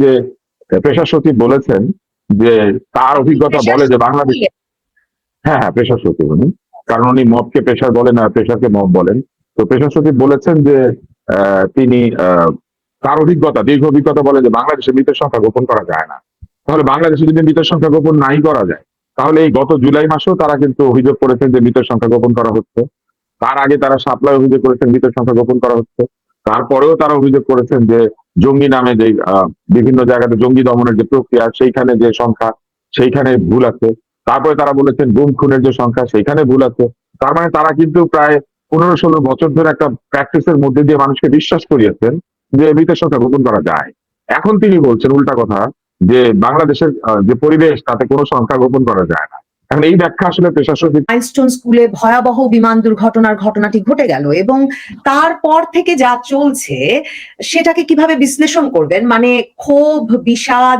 যে পেশা সচিব বলেছেন যে তার অভিজ্ঞতা বলে যে বাংলাদেশ, হ্যাঁ হ্যাঁ পেশা সচিব উনি, কারণ উনি মবকে পেশার বলেন আর পেশাকে মব বলেন। তো পেশা সচিব বলেছেন যে তিনি তার অভিজ্ঞতা, দীর্ঘ অভিজ্ঞতা বলে যে বাংলাদেশে মৃতের সংখ্যা গোপন করা যায় না। তাহলে বাংলাদেশে যদি মৃতের সংখ্যা গোপন নাই করা যায়, তাহলে এই গত জুলাই মাসেও তারা কিন্তু অভিযোগ করেছেন যে মৃতের সংখ্যা গোপন করা হচ্ছে। তার আগে তারা সাপ্লাই অভিযোগ করেছেন মৃতের সংখ্যা গোপন করা হচ্ছে। তারপরেও তারা অভিযোগ করেছেন যে জঙ্গি নামে যে বিভিন্ন জায়গাতে জঙ্গি দমনের যে প্রক্রিয়া, সেইখানে যে সংখ্যা সেইখানে ভুল আছে। তারপরে তারা বলেছেন গুম খুনের যে সংখ্যা সেইখানে ভুল আছে। তার মানে তারা কিন্তু প্রায় 15-16 বছর ধরে একটা প্র্যাকটিসের মধ্যে দিয়ে মানুষকে বিশ্বাস করিয়েছেন যে মৃতের সংখ্যা গোপন করা যায়। এখন তিনি বলছেন উল্টা কথা যে বাংলাদেশের যে পরিবেশ তাতে কোনো সংখ্যা গোপন করা যায় না। এখন এই ব্যাখ্যা আসলে প্রশাসন। মাইলস্টোন স্কুলে ভয়াবহ বিমান দুর্ঘটনার ঘটনাটি ঘটে গেল এবং তারপর থেকে যা চলছে সেটাকে কিভাবে বিশ্লেষণ করবেন? মানে ক্ষোভ, বিষাদ,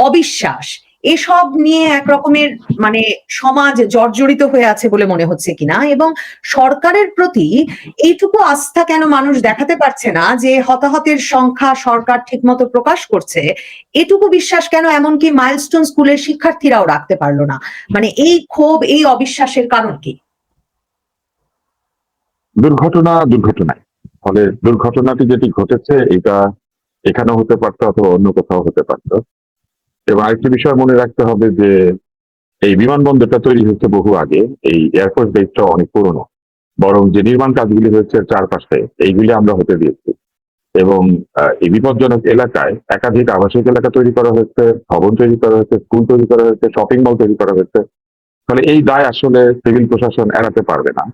অবিশ্বাস এসব নিয়ে এক রকমের মানে সমাজ জর্জরিত হয়ে আছে বলে মনে হচ্ছে কিনা, এবং সরকারের প্রতি এইটুকু আস্থা কেন মানুষ দেখাতে পারছে না যে হতাহতের সংখ্যা সরকার ঠিকমতো প্রকাশ করছে, এটুকু বিশ্বাস কেন এমনকি মাইলস্টোন স্কুলের শিক্ষার্থীরাও রাখতে পারলো না? মানে এই ক্ষোভ, এই অবিশ্বাসের কারণ কি? দুর্ঘটনায় ফলে দুর্ঘটনাটি যেটি ঘটেছে এটা এখানেও হতে পারতো অথবা অন্য কোথাও হতে পারতো। এবং আরেকটি বিষয় মনে রাখতে হবে যে এই বিমানবন্দরটা তৈরি হচ্ছে বহু আগে, এই এয়ারফোর্স বেসটা অনেক পুরনো, বরং যে নির্মাণ কাজগুলি হচ্ছে চারপাশে এইগুলি আমরা হতে দিয়েছি। এবং এই বিপজ্জনক এলাকায় একাধিক আবাসিক এলাকা তৈরি করা হয়েছে, ভবন তৈরি করা হয়েছে, স্কুল তৈরি করা হয়েছে, শপিং মল তৈরি করা হয়েছে। ফলে এই দায় আসলে সিভিল প্রশাসন এড়াতে পারবে না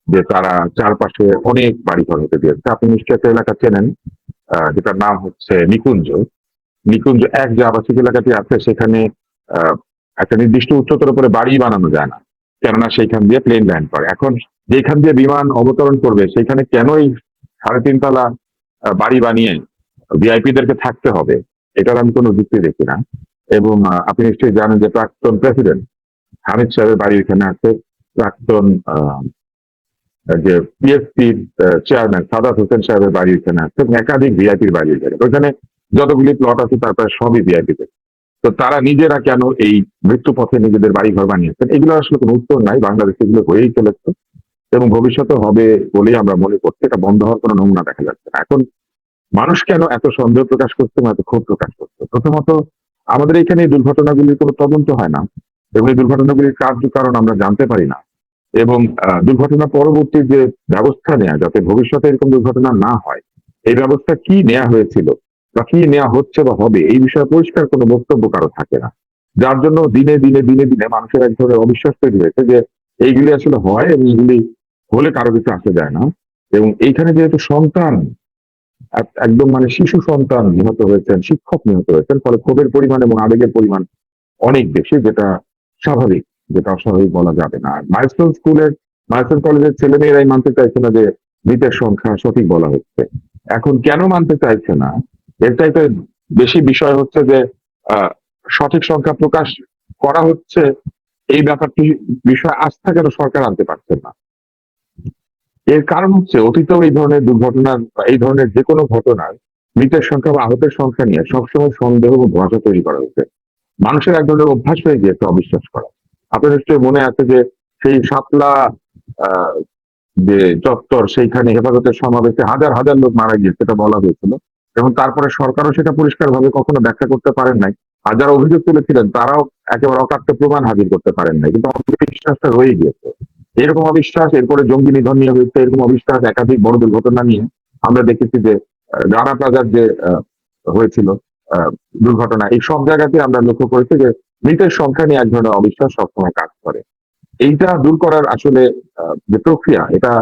যে তারা চারপাশে অনেক বাড়িঘর হতে দিয়েছে। আপনি নিশ্চয়ই একটা এলাকা চেনেন যেটার নাম হচ্ছে নিকুঞ্জ। নিকুঞ্জ এক যে আবাসিক এলাকাটি আছে সেখানে একটা নির্দিষ্ট উচ্চতার উপরে বাড়ি বানানো যায় না, কেননা সেইখান দিয়ে প্লেন ল্যান্ড করে। এখন যেখান দিয়ে বিমান অবতরণ করবে সেখানে কেন এই 3.5 তলা বাড়ি বানিয়ে ভিআইপিদেরকে থাকতে হবে, এটার আমি কোনো যুক্তি দেখি না। এবং আপনি নিশ্চয়ই জানেন যে প্রাক্তন প্রেসিডেন্ট হামিদ সাহেবের বাড়ি এখানে আছে, প্রাক্তন যে পিএসপির চেয়ারম্যান সাদাত হোসেন সাহেবের বাড়ি এখানে আছে, এবং একাধিক ভিআইপির বাড়ি এখানে। ওইখানে যতগুলি প্লট আছে তার প্রায় সবই ভিআইপিতে। তো তারা নিজেরা কেন এই মৃত্যু পথে নিজেদের বাড়ি ঘর বানিয়েছেন, এগুলো আসলে কোনো উত্তর নাই। বাংলাদেশে এগুলো হয়েই চলেছে এবং ভবিষ্যতে হবে বলেই আমরা মনে করছি। এটা বন্ধ হওয়ার কোনো নমুনা দেখা যাচ্ছে না। এখন মানুষ কেন এত সন্দেহ প্রকাশ করছে, এত ক্ষোভ প্রকাশ করছে? প্রথমত আমাদের এখানে এই দুর্ঘটনাগুলির কোনো তদন্ত হয় না এবং এই দুর্ঘটনাগুলির কারণ আমরা জানতে পারি না। এবং দুর্ঘটনা পরবর্তী যে ব্যবস্থা নেওয়া যাতে ভবিষ্যতে এরকম দুর্ঘটনা না হয়, এই ব্যবস্থা কি নেওয়া হয়েছিল বা কি নেওয়া হচ্ছে বা হবে, এই বিষয়ে পরিষ্কার কোনো বক্তব্য কারো থাকে না। যার জন্য দিনে দিনে দিনে দিনে মানুষের এক ধরনের অবিশ্বাস তৈরি হয়েছে যে এইগুলি আসলে হয় এবং এগুলি হলে কারো কিছু আসা যায় না। এবং এইখানে যেহেতু সন্তান একদম মানে শিশু সন্তান নিহত হয়েছেন, শিক্ষক নিহত হয়েছেন, ফলে ক্ষোভের পরিমাণ এবং আবেগের পরিমাণ অনেক বেশি, যেটা স্বাভাবিক, যেটা অস্বাভাবিক বলা যাবে না। মাইলস্টোন কলেজের ছেলেমেয়েরাই মানতে চাইছে না যে মৃতের সংখ্যা সঠিক বলা হচ্ছে। এখন কেন মানতে চাইছে না, এর চাইতে বেশি বিষয় হচ্ছে যে সঠিক সংখ্যা প্রকাশ করা হচ্ছে, এই ব্যাপারটি বিষয়ে আস্থা কেন সরকার আনতে পারছেন না। এর কারণ হচ্ছে অতীতেও এই ধরনের দুর্ঘটনার বা এই ধরনের যে কোনো ঘটনার মৃতের সংখ্যা বা আহতের সংখ্যা নিয়ে সবসময় সন্দেহ ও ধোঁয়াশা তৈরি করা হয়েছে। মানুষের এক ধরনের অভ্যাস হয়ে গিয়েছে অবিশ্বাস করা। আপনার নিশ্চয়ই মনে আছে যে সেই শাপলা যে চত্বর, সেইখানে হেফাজতের সমাবেশে হাজার হাজার লোক মারা গিয়েছে এটা বলা হয়েছিল, এবং তারপরে সরকারও সেটা পরিষ্কার ভাবে কখনো ব্যাখ্যা করতে পারেন নাই। আর যারা অভিযোগ তুলেছিলেন তারাও একেবারে অকাট্য প্রমাণ হাজির করতে পারেন নাই, কিন্তু অবিশ্বাসটা রয়ে গিয়েছে। এরকম অবিশ্বাস এরপরে জঙ্গি নিধন নিয়ে হয়েছে, এরকম অবিশ্বাস একাধিক বড় দুর্ঘটনা নিয়ে আমরা দেখেছি যে রানা প্লাজার যে হয়েছিল দুর্ঘটনা, এই সব জায়গাতে আমরা লক্ষ্য করেছি যে মৃতের সংখ্যা নিয়ে এক ধরনের অবিশ্বাস সবসময় কাজ করে। এইটা দূর করার আসলে যে প্রক্রিয়া, এটা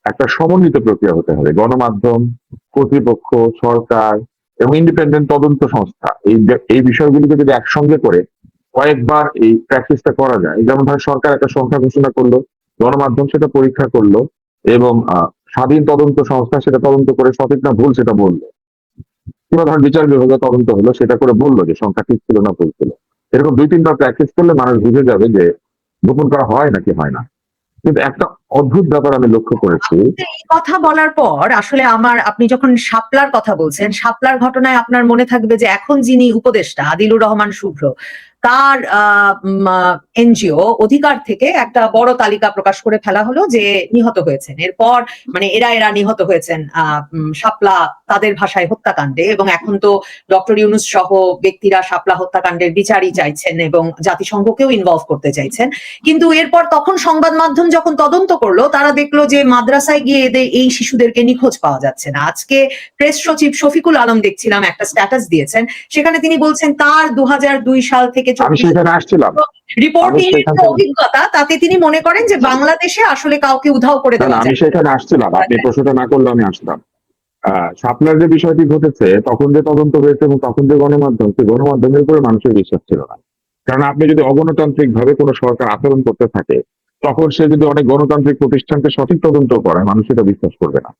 একটা সমন্বিত প্রক্রিয়া হতে হবে। গণমাধ্যম, কর্তৃপক্ষ, সরকার এবং ইন্ডিপেন্ডেন্ট তদন্ত সংস্থা এই বিষয়গুলিকে যদি একসঙ্গে করে কয়েকবার এই প্র্যাকটিসটা করা যায়, যেমন ধর সরকার একটা সংখ্যা ঘোষণা করলো, গণমাধ্যম সেটা পরীক্ষা করলো এবং স্বাধীন তদন্ত সংস্থা সেটা তদন্ত করে সঠিক না ভুল সেটা বললো, কিংবা ধর বিচার বিভাগে তদন্ত হলো, সেটা করে বললো যে সংখ্যা ঠিক ছিল না ভুল ছিল। এরকম 2-3বার প্র্যাকটিস করলে মানুষ বুঝে যাবে যে গোপন করা হয় নাকি হয় না। কিন্তু একটা অদ্ভুত ব্যাপার আমি লক্ষ্য করেছি। এই কথা বলার পর আসলে আপনি যখন শাপলার কথা বলছেন, শাপলার ঘটনায় আপনার মনে থাকবে যে এখন যিনি উপদেষ্টা আদিলুর রহমান শুভ্র, তার এনজিও অধিকার থেকে একটা বড় তালিকা প্রকাশ করে ফেলা হলো যে নিহত হয়েছেন। এরপর মানে এরা নিহত হয়েছেন শাপলা তাদের ভাষায় হত্যাকাণ্ডে, এবং এখন তো ডক্টর ইউনূস সহ ব্যক্তিরা শাপলা হত্যাকাণ্ডের বিচারই চাইছেন এবং জাতিসংঘকেও ইনভলভ করতে চাইছেন। কিন্তু এরপর তখন সংবাদ মাধ্যম যখন তদন্ত করলো, তারা দেখলো যে মাদ্রাসায় গিয়ে এই শিশুদেরকে নিখোঁজ পাওয়া যাচ্ছে না। আজকে প্রেস সচিব শফিকুল আলম দেখছিলাম একটা স্ট্যাটাস দিয়েছেন, সেখানে তিনি বলছেন তার 2002 সাল থেকে আমি সেখানে আসছিলাম, রিপোর্টিং এর সেখানে অভিজ্ঞতা, তাতে তিনি মনে করেন যে বাংলাদেশে আসলে কাউকে উধাও করে না, দেওয়া আমি যায়। সেখানে আসছিলাম, আপনি প্রশ্নটা না করলে আমি আসতাম। শাপলার যে বিষয়টি ঘটেছে, তখন যে তদন্ত হয়েছে এবং তখন যে গণমাধ্যম, সেই গণমাধ্যমের উপরে মানুষের বিশ্বাস ছিল না। কারণ আপনি যদি অগণতান্ত্রিক ভাবে কোনো সরকার আচরণ করতে থাকে, তখন সে যদি অনেক গণতান্ত্রিক প্রতিষ্ঠানকে সঠিক তদন্ত করে, মানুষ এটা বিশ্বাস করবে না।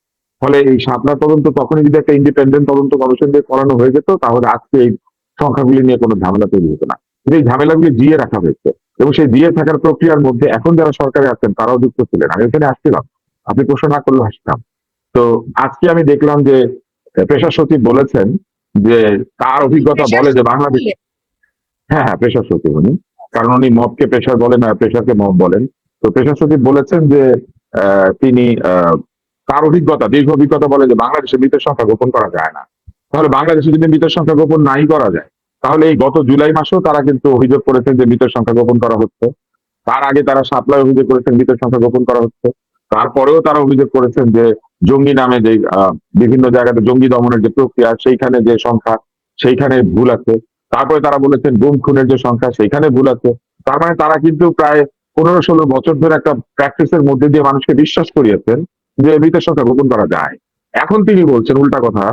ফলে এই শাপলার তদন্ত তখনই যদি একটা ইন্ডিপেন্ডেন্ট তদন্ত কমিশন দিয়ে করানো হয়ে যেত, তাহলে আজকে এই সংখ্যাগুলি নিয়ে কোনো ঝামেলা তৈরি হতো না। কিন্তু এই ঝামেলাগুলি জিয়ে রাখা হয়েছে, এবং সেই জিয়ে থাকার প্রক্রিয়ার মধ্যে এখন যারা সরকারে আছেন তারাও যুক্ত ছিলেন। আমি এখানে আসছিলাম, আপনি প্রশ্ন না করলে আসতাম। তো আজকে আমি দেখলাম যে পেশা সচিব বলেছেন যে তার অভিজ্ঞতা বলে যে বাংলাদেশ, হ্যাঁ হ্যাঁ পেশা সচিব উনি, কারণ উনি মবকে পেশার বলেন আর পেশাকে মব বলেন। তো পেশা সচিব বলেছেন যে তিনি তার অভিজ্ঞতা, দীর্ঘ অভিজ্ঞতা বলে যে বাংলাদেশে মৃতের সংখ্যা গোপন করা যায় না। তাহলে বাংলাদেশে যদি মৃতের সংখ্যা গোপন নাই করা যায়, তাহলে এই গত জুলাই মাসেও তারা কিন্তু অভিযোগ করেছেন যে মৃতের সংখ্যা গোপন করা হচ্ছে। তার আগে তারা শাপলায় অভিযোগ করেছেন মৃতের সংখ্যা গোপন করা হচ্ছে। তারপরেও তারা অভিযোগ করেছেন যে জঙ্গি নামে যে বিভিন্ন জায়গাতে জঙ্গি দমনের যে প্রক্রিয়া, সেইখানে যে সংখ্যা, সেইখানে ভুল আছে। তারপরে তারা বলেছেন গুম খুনের যে সংখ্যা, সেইখানে ভুল আছে। তার মানে তারা কিন্তু প্রায় 15-16 বছর ধরে একটা প্র্যাকটিসের মধ্যে দিয়ে মানুষকে বিশ্বাস করিয়েছেন যে মৃতের সংখ্যা গোপন করা যায়। এখন তিনি বলছেন উল্টা কথা,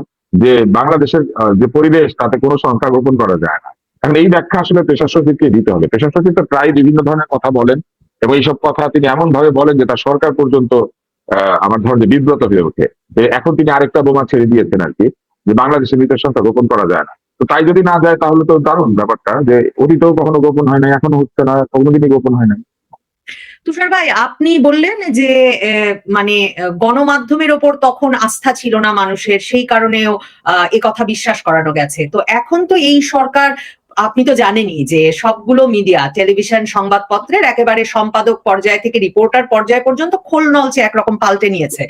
যে বাংলাদেশের যে পরিবেশ, তাতে কোনো সংখ্যা গোপন করা যায় না। এখন এই ব্যাখ্যা আসলে পেশা সচিবকে দিতে হবে। পেশা সচিব তো প্রায় বিভিন্ন ধরনের কথা বলেন, এবং এইসব কথা তিনি এমন ভাবে বলেন যে তার সরকার পর্যন্ত আমার ধরেন যে বিব্রত হয়ে ওঠে। এখন তিনি আরেকটা বোমা ছেড়ে দিয়েছেন আর কি, যে বাংলাদেশের মৃতের সংখ্যা গোপন করা যায় না। তো তাই যদি না যায়, তাহলে তো দারুণ ব্যাপারটা, যে অতীতেও কখনো গোপন হয় নাই, এখনো হচ্ছে না, কোনোদিনই গোপন হয় নাই। তুষার ভাই, আপনি বললেন যে মানে গণমাধ্যমের ওপর তখন আস্থা ছিল না মানুষের, সেই কারণেও এ কথা বিশ্বাস করানো গেছে। তো এখন তো এই সরকার, আপনি তো জানেনই যে সবগুলো মিডিয়া, টেলিভিশন, সংবাদপত্রের একেবারে সম্পাদক পর্যায় থেকে রিপোর্টার পর্যায় পর্যন্ত খোল নলচে একরকম পাল্টে নিয়েছে।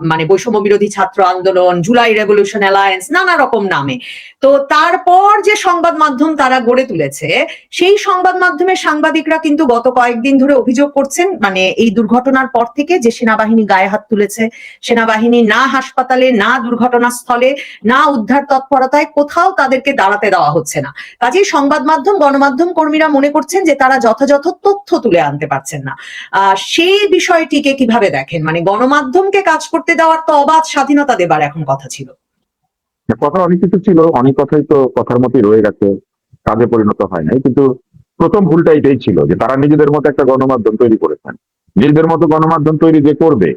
মানে বৈষম্য বিরোধী ছাত্র আন্দোলন, জুলাই রেভলিউশন অ্যালায়েন্স, নানা রকম নামে। তো তারপর যে সংবাদ মাধ্যম তারা গড়ে তুলেছে, সেই সংবাদ মাধ্যমের সাংবাদিকরা কিন্তু গত কয়েকদিন ধরে অভিযোগ করছেন, মানে এই দুর্ঘটনার পর থেকে, যে সেনাবাহিনী গায়ে হাত তুলেছে। সেনাবাহিনী না হাসপাতালে, না দুর্ঘটনাস্থলে, না উদ্ধার তৎপরতায় কোথাও তাদেরকে দাঁড়াতে দেওয়া হচ্ছে না। কাজেই সংবাদ মাধ্যম, গণমাধ্যম কর্মীরা মনে করছেন যে তারা যথাযথ তথ্য তুলে আনতে পারছেন না। সেই বিষয়টিকে কিভাবে দেখেন? মানে গণমাধ্যমকে কাজ করতে দেওয়ার তো অবাধ স্বাধীনতা দেবার এখন কথা ছিল। কথা অনেক কিছু ছিল, অনেক কথাই তো কথার মতোই রয়ে গেছে, কাজে পরিণত হয় নাই। কিন্তু প্রথম ভুলটা এটাই ছিল যে তারা নিজেদের মতো একটা গণমাধ্যম তৈরি করেছেন। নিজেদের মতো গণমাধ্যম তৈরি যে করবে,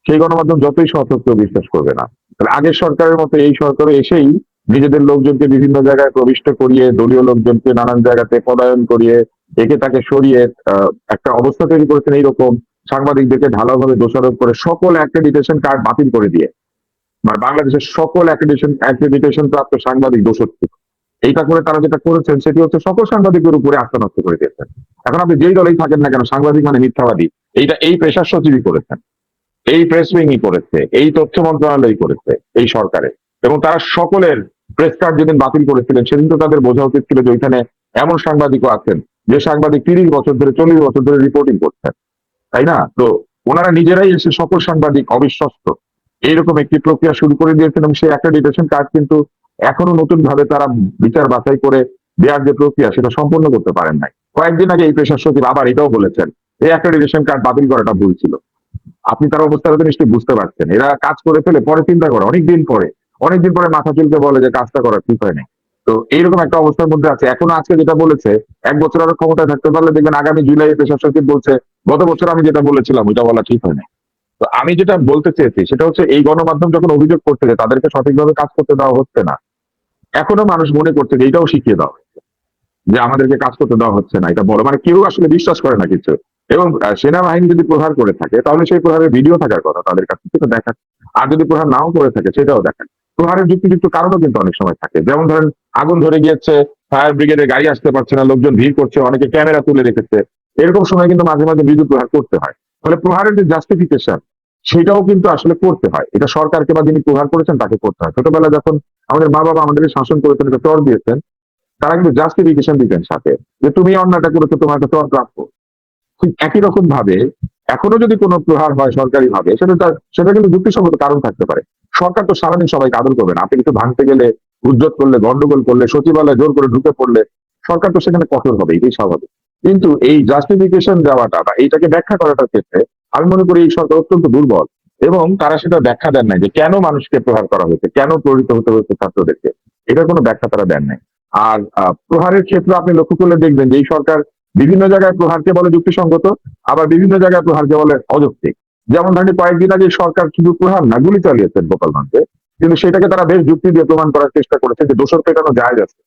সেই গণমাধ্যম যতই সতর্ক বিশ্বাস করবে না। তাহলে আগের সরকারের মতো এই সরকারে এসেই নিজেদের লোকজনকে বিভিন্ন জায়গায় প্রবিষ্ট করিয়ে, দলীয় লোকজনকে নানান জায়গাতে পদায়ন করিয়ে, একে তাকে সরিয়ে একটা অবস্থা তৈরি করেছেন। এইরকম সাংবাদিকদেরকে ঢালাওভাবে দোষারোপ করে সকল অ্যাক্রেডিটেশন কার্ড বাতিল করে দিয়ে, মানে বাংলাদেশের সকল অ্যাক্রেডিটেশন প্রাপ্ত সাংবাদিক দোষত্ব। এইটা করে তারা যেটা করেছেন, সেটি হচ্ছে সকল সাংবাদিকের উপরে আস্থা নষ্ট করে দিয়েছেন। এখন আপনি যেই দলেই থাকেন না কেন, সাংবাদিক মানে মিথ্যাবাদী, এইটা এই পেশার সচিবই করেছেন, এই প্রেস উইংই করেছে, এই তথ্য মন্ত্রণালয় করেছে এই সরকারে। এবং তারা সকলের প্রেস কার্ড যেদিন বাতিল করেছিলেন, সেদিন তো তাদের বোঝা উচিত ছিল যে ওইখানে এমন সাংবাদিকও আছেন যে সাংবাদিক 30 বছর ধরে, 40 বছর ধরে রিপোর্টিং করছেন, তাই না? তো ওনারা নিজেরাই এসে সকল সাংবাদিক অবিশ্বস্ত, এইরকম একটি প্রক্রিয়া শুরু করে দিয়েছেন। এবং সেই অ্যাক্রেডিটেশন কার্ড কিন্তু এখনো নতুন ভাবে তারা বিচার বাছাই করে দেওয়ার যে প্রক্রিয়া, সেটা সম্পন্ন করতে পারেন নাই। কয়েকদিন আগে এই পেশার সচিব আবার এটাও বলেছেন, এই অ্যাক্রেডিটেশন কার্ড বাতিল করাটা ভুল ছিল। আপনি তার অবস্থাটা তো নিশ্চয়ই বুঝতে পারছেন। এরা কাজ করে ফেলে, পরে চিন্তা করে, অনেকদিন পরে মাথা চুলকে বলে যে কাজটা করা ঠিক হয়নি। তো এইরকম একটা অবস্থার মধ্যে আছে। এখনো আজকে যেটা বলেছে, 1 বছর আরো ক্ষমতায় থাকতে পারলে দেখবেন আগামী জুলাই পেশার সচিব বলছে গত বছর আমি যেটা বলেছিলাম ওইটা বলা ঠিক হয়নি। তো আমি যেটা বলতে চেয়েছি সেটা হচ্ছে, এই গণমাধ্যম যখন অভিযোগ করছে যে তাদেরকে সঠিকভাবে কাজ করতে দেওয়া হচ্ছে না, এখনো মানুষ মনে করছে যে এটাও শিখিয়ে দেওয়া হচ্ছে যে আমাদেরকে কাজ করতে দেওয়া হচ্ছে না। এটা বড়, মানে কেউ আসলে বিশ্বাস করে না কিছু। এবং সেনাবাহিনী যদি প্রহার করে থাকে তাহলে সেই প্রহারের ভিডিও থাকার কথা তাদের কাছে, সেটা দেখান। আর যদি প্রহার নাও করে থাকে সেটাও দেখান। প্রহারের যুক্তিযুক্ত কারণও কিন্তু অনেক সময় থাকে, যেমন ধরেন আগুন ধরে গিয়েছে, ফায়ার ব্রিগেডের গাড়ি আসতে পারছে না, লোকজন ভিড় করছে, অনেকে ক্যামেরা তুলে রেখেছে, এরকম সময় কিন্তু মাঝে মাঝে বিদ্যুৎ প্রহার করতে হয়। ফলে প্রহারের যে জাস্টিফিকেশন সেটাও কিন্তু আসলে করতে হয়, এটা সরকারকে বা যিনি প্রহার করেছেন তাকে করতে হয়। ছোটবেলা যখন আমাদের মা বাবা আমাদের শাসন করেছেন, এটা চর দিয়েছেন, তারা কিন্তু জাস্টিফিকেশন দিতেন সাথে, যে তুমি অন্যটা করেছো, তোমার একটা চর প্রাপ্য। ঠিক একই রকম ভাবে এখনো যদি কোনো প্রহার হয় সরকারি ভাবে, সেটা কিন্তু যুক্তিসঙ্গত কারণ থাকতে পারে। সরকার তো সারাদিন সবাইকে আদর করবে না, আপনি কিছু ভাঙতে গেলে, উজ্জত করলে, গন্ডগোল করলে, সচিবালয়ে জোর করে ঢুকে পড়লে সরকার তো সেখানে কঠোর হবে, এটাই স্বাভাবিক। কিন্তু এই জাস্টিফিকেশন দেওয়াটা বা এইটাকে ব্যাখ্যা করাটার ক্ষেত্রে আমি মনে করি এই সরকার অত্যন্ত দুর্বল, এবং তারা সেটা ব্যাখ্যা দেন নাই যে কেন মানুষকে প্রহার করা হয়েছে, কেন প্রহরিত হতে হয়েছে ছাত্রদেরকে, এটার কোনো ব্যাখ্যা তারা দেন নাই। আর প্রহারের ক্ষেত্রে আপনি লক্ষ্য করলে দেখবেন যে এই সরকার বিভিন্ন জায়গায় প্রহারকে বলে যুক্তিসঙ্গত, আবার বিভিন্ন জায়গায় প্রহারকে বলে অযৌক্তিক। যেমন ধরেন কয়েকদিন আগে সরকার শুধু প্রহার না, গুলি চালিয়েছেন গোপালগঞ্জে, কিন্তু সেটাকে তারা বেশ যুক্তি দিয়ে প্রমাণ করার চেষ্টা করেছে যে দোষর পেটানো জায়েজ আছে।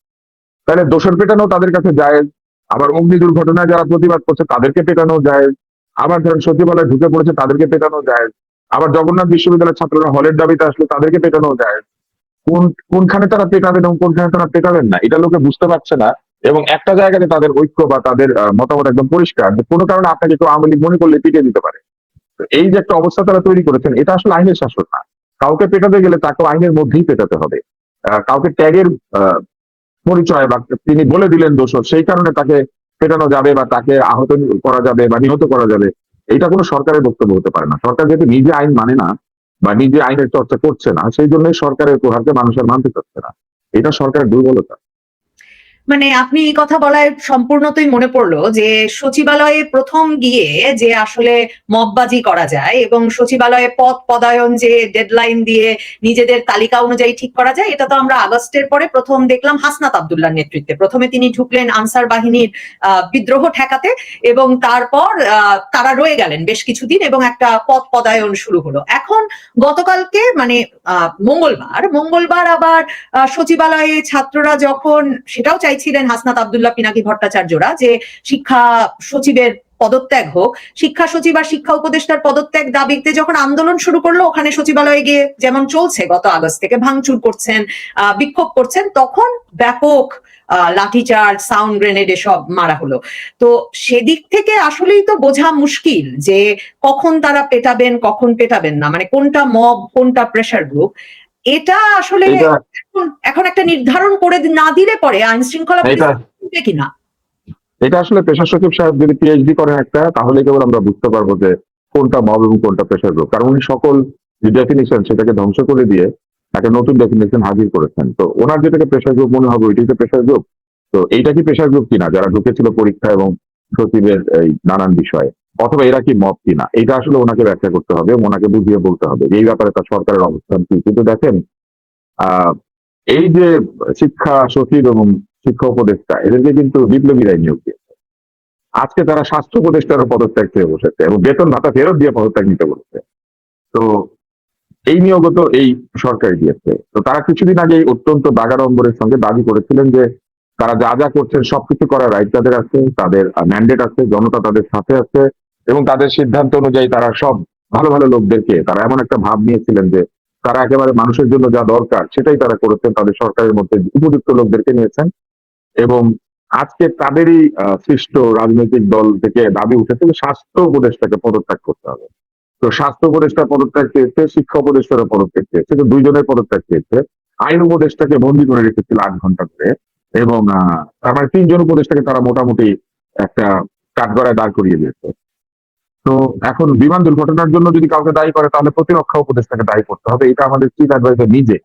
তাহলে দোষর পেটানো তাদের কাছে জায়েজ, আবার অগ্নি দুর্ঘটনায় যারা প্রতিবাদ করছে তাদেরকে পেটানো জায়েজ, আবার ধরেন সচিবালয়ে ঢুকে পড়েছে তাদেরকে পেটানো জায়েজ, আবার জগন্নাথ বিশ্ববিদ্যালয়ের ছাত্ররা হলের দাবিতে আসলে তাদেরকে পেটানো জায়েজ। কোনখানে তারা পেটাবেন এবং কোনখানে তারা পেটাবেন না এটা লোকে বুঝতে পারছে না। এবং একটা জায়গাতে তাদের ঐক্য বা তাদের মতামত একদম পরিষ্কার, যে কোনো কারণে আপনাকে কেউ আওয়ামী লীগ মনে করলে পিটিয়ে দিতে পারে। তো এই যে একটা অবস্থা তারা তৈরি করেছেন, এটা আসলে আইনের শাসন না। কাউকে পেটাতে গেলে তাকেও আইনের মধ্যেই পেটাতে হবে। কাউকে ট্যাগের পরিচয় বা তিনি বলে দিলেন দোষর, সেই কারণে তাকে পেটানো যাবে বা তাকে আহত করা যাবে বা নিহত করা যাবে, এটা কোনো সরকারের বক্তব্য হতে পারে না। সরকার যেহেতু নিজে আইন মানে না বা নিজে আইনের চর্চা করছে না, সেই জন্যই সরকারের প্রহারকে মানুষের মানতে চাচ্ছে না। এটা সরকারের দুর্বলতা। মানে আপনি এই কথা বলায় সম্পূর্ণতই মনে পড়লো যে সচিবালয়ে প্রথম গিয়ে যে আসলে মববাজি করা যায় এবং সচিবালয়ে পদ পদায়ন যে ডেডলাইন দিয়ে নিজেদের তালিকা অনুযায়ী ঠিক করা যায়, এটা তো আমরা আগস্টের পরে প্রথম দেখলাম হাসনাত আব্দুল্লাহর নেতৃত্বে। প্রথমে তিনি ঢুকলেন আনসার বাহিনীর বিদ্রোহ ঠেকাতে, এবং তারপর তারা রয়ে গেলেন বেশ কিছুদিন এবং একটা পদ পদায়ন শুরু হলো। এখন গতকালকে মানে মঙ্গলবার আবার সচিবালয়ে ছাত্ররা যখন সেটাও চাইছিলেন হাসনাত আব্দুল্লাহ, পিনাকি ভট্টাচার্যরা, যে শিক্ষা সচিবের পদত্যাগ হোক, শিক্ষা সচিব আর শিক্ষা উপদেষ্টার পদত্যাগ দাবিতে যখন আন্দোলন শুরু করলো, ওখানে সচিবালয়ে গিয়ে যেমন চলছে গত আগস্ট থেকে ভাঙচুর করছেন, বিক্ষোভ করছেন, তখন ব্যাপক লাঠিচার্জ, সাউন্ড গ্রেনেড এসব মারা হলো। তো সেদিক থেকে আসলেই তো বোঝা মুশকিল যে কখন তারা পেটাবেন কখন পেটাবেন না, মানে কোনটা মব কোনটা প্রেসার গ্রুপ। এটা আসলে এখন একটা নির্ধারণ করে না দিলে পরে আইন শৃঙ্খলা পরিস্থিতি কিনা। এটা আসলে পেশা সচিব সাহেব যদি পিএইচডি করেন একটা, তাহলে কেবল আমরা বুঝতে পারবো যে কোনটা মব এবং কোনটা প্রেশার গ্রুপ। কারণ উনি সকল যে ডেফিনিশন সেটাকে ধ্বংস করে দিয়ে একটা নতুন ডেফিনেশন হাজির করেছেন। তো ওনার যেটাকে প্রেশার গ্রুপ মনে হবে ওইটাই তো প্রেশার গ্রুপ। তো এইটা কি প্রেশার গ্রুপ কিনা যারা ঢুকেছিল পরীক্ষা এবং সচিবের এই নানান বিষয়ে, অথবা এরা কি মব কিনা, এটা আসলে ওনাকে ব্যাখ্যা করতে হবে এবং ওনাকে বুঝিয়ে বলতে হবে এই ব্যাপারে তার সরকারের অবস্থান কি। কিন্তু দেখেন এই যে শিক্ষা সচিব এবং শিক্ষা উপদেষ্টা এদেরকে কিন্তু বিপ্লবীরাই নিয়োগ দিয়েছে। আজকে তারা স্বাস্থ্য উপদেষ্টার পদত্যাগ চেয়ে বসেছে এবং বেতন ভাতা ফেরত দিয়ে পদত্যাগ নিতে বলেছে। তো এই নিয়োগও তো এই সরকারই দিয়েছে। তো তারা কিছুদিন আগে অত্যন্ত বাগাড়ম্বরের সঙ্গে দাবি করেছিলেন যে তারা যা যা করছেন সবকিছু করার রাইট তাদের আছে, তাদের ম্যান্ডেট আছে, জনতা তাদের সাথে আছে, এবং তাদের সিদ্ধান্ত অনুযায়ী তারা সব ভালো ভালো লোকদেরকে, তারা এমন একটা ভাব নিয়েছিলেন যে তারা একেবারে মানুষের জন্য যা দরকার সেটাই তারা করেছেন, তাদের সরকারের মধ্যে উপযুক্ত লোকদেরকে নিয়েছেন। এবং আজকে তাদেরই সৃষ্ট রাজনৈতিক দল থেকে দাবি উঠেছে যে স্বাস্থ্য উপদেষ্টাকে পদত্যাগ করতে হবে। তো স্বাস্থ্য উপদেষ্টা পদত্যাগ চেয়েছে, শিক্ষা উপদেষ্টারও পদত্যাগ চেয়েছে, তো দুইজনের পদত্যাগ চেয়েছে। আইন উপদেষ্টাকে বন্দী করে রেখেছিল 8 ঘন্টা ধরে, এবং তার মানে 3 জন উপদেষ্টাকে তারা মোটামুটি একটা কাঠগড়ায় দাঁড় করিয়ে দিয়েছে। তো এখন বিমান দুর্ঘটনার জন্য যদি কাউকে দায়ী করে তাহলে প্রতিরক্ষা উপদেষ্টাকে দায়ী করতে হবে, এটা আমাদের চিফ অ্যাডভাইজার নিজে।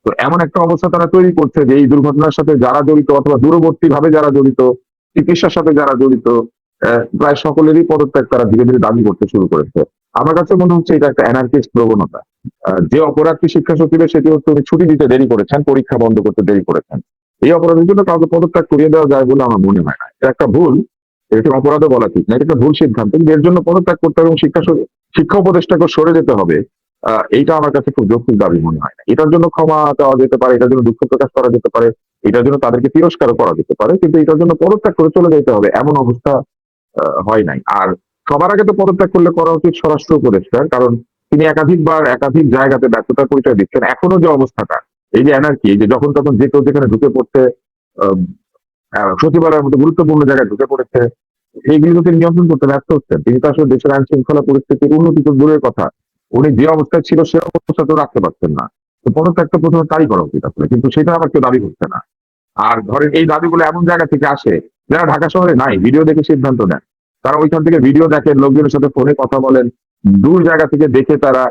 তো এমন একটা অবস্থা তারা তৈরি করছে যে এই দুর্ঘটনার সাথে যারা জড়িত অথবা দূরবর্তী ভাবে যারা জড়িত, চিকিৎসার সাথে যারা জড়িত, প্রায় সকলেরই পদত্যাগ তারা ধীরে ধীরে দাবি করতে শুরু করেছে। আমার কাছে মনে হচ্ছে এটা একটা অ্যানার্কিস্ট প্রবণতা। যে অপরাধটি শিক্ষা সচিবের সেটি হচ্ছে উনি ছুটি দিতে দেরি করেছেন, পরীক্ষা বন্ধ করতে দেরি করেছেন। এই অপরাধের জন্য কাউকে পদত্যাগ করিয়ে দেওয়া যায় বলে আমার মনে হয় না। এটা একটা ভুল, এটাকে অপরাধও বলা ঠিক না, এটা একটা ভুল সিদ্ধান্ত। এর জন্য পদত্যাগ করতে হবে এবং শিক্ষা উপদেষ্টাকে সরে যেতে হবে, এইটা আমার কাছে খুব যৌক্তিক দাবি মনে হয় না। এটার জন্য ক্ষমা চাওয়া যেতে পারে, এটার জন্য দুঃখ প্রকাশ করা যেতে পারে, এটার জন্য তাদেরকে তিরস্কারও করা যেতে পারে, কিন্তু এটার জন্য পদত্যাগ করে চলে যেতে হবে এমন অবস্থা হয় নাই। আর সবার আগে তো পদত্যাগ করলে করা উচিত স্বরাষ্ট্র উপদেষ্টার, কারণ তিনি একাধিকবার একাধিক জায়গাতে ব্যর্থতার পরিচয় দিচ্ছেন। এখনো যে অবস্থাটা, এই যে এনার্কি, এই যে যখন তখন যে কেউ যেখানে ঢুকে পড়তে, আহ, সচিবালয়ের মতো গুরুত্বপূর্ণ জায়গায় ঢুকে পড়েছে, এইগুলোকে নিয়ন্ত্রণ করতে ব্যর্থ হচ্ছেন। তিনি তো আসলে দেশের আইন শৃঙ্খলা পরিস্থিতির উন্নতি তো দূরের কথা, উনি যে অবস্থায় ছিল সে অবস্থাতেও রাখতে পারছেন না। তো পদত্যাগটা প্রথমে তারই করা উচিত আসলে, কিন্তু সেটা আবার কেউ দাবি করছে না। আর ধরেন এই দাবিগুলো এমন জায়গা থেকে আসে যারা ঢাকা শহরে নাই, ভিডিও দেখে সিদ্ধান্ত নেন। তারা ওইখান থেকে ভিডিও দেখেন, লোকজনের সাথে ফোনে কথা বলেন, দূর জায়গা থেকে দেখে তারা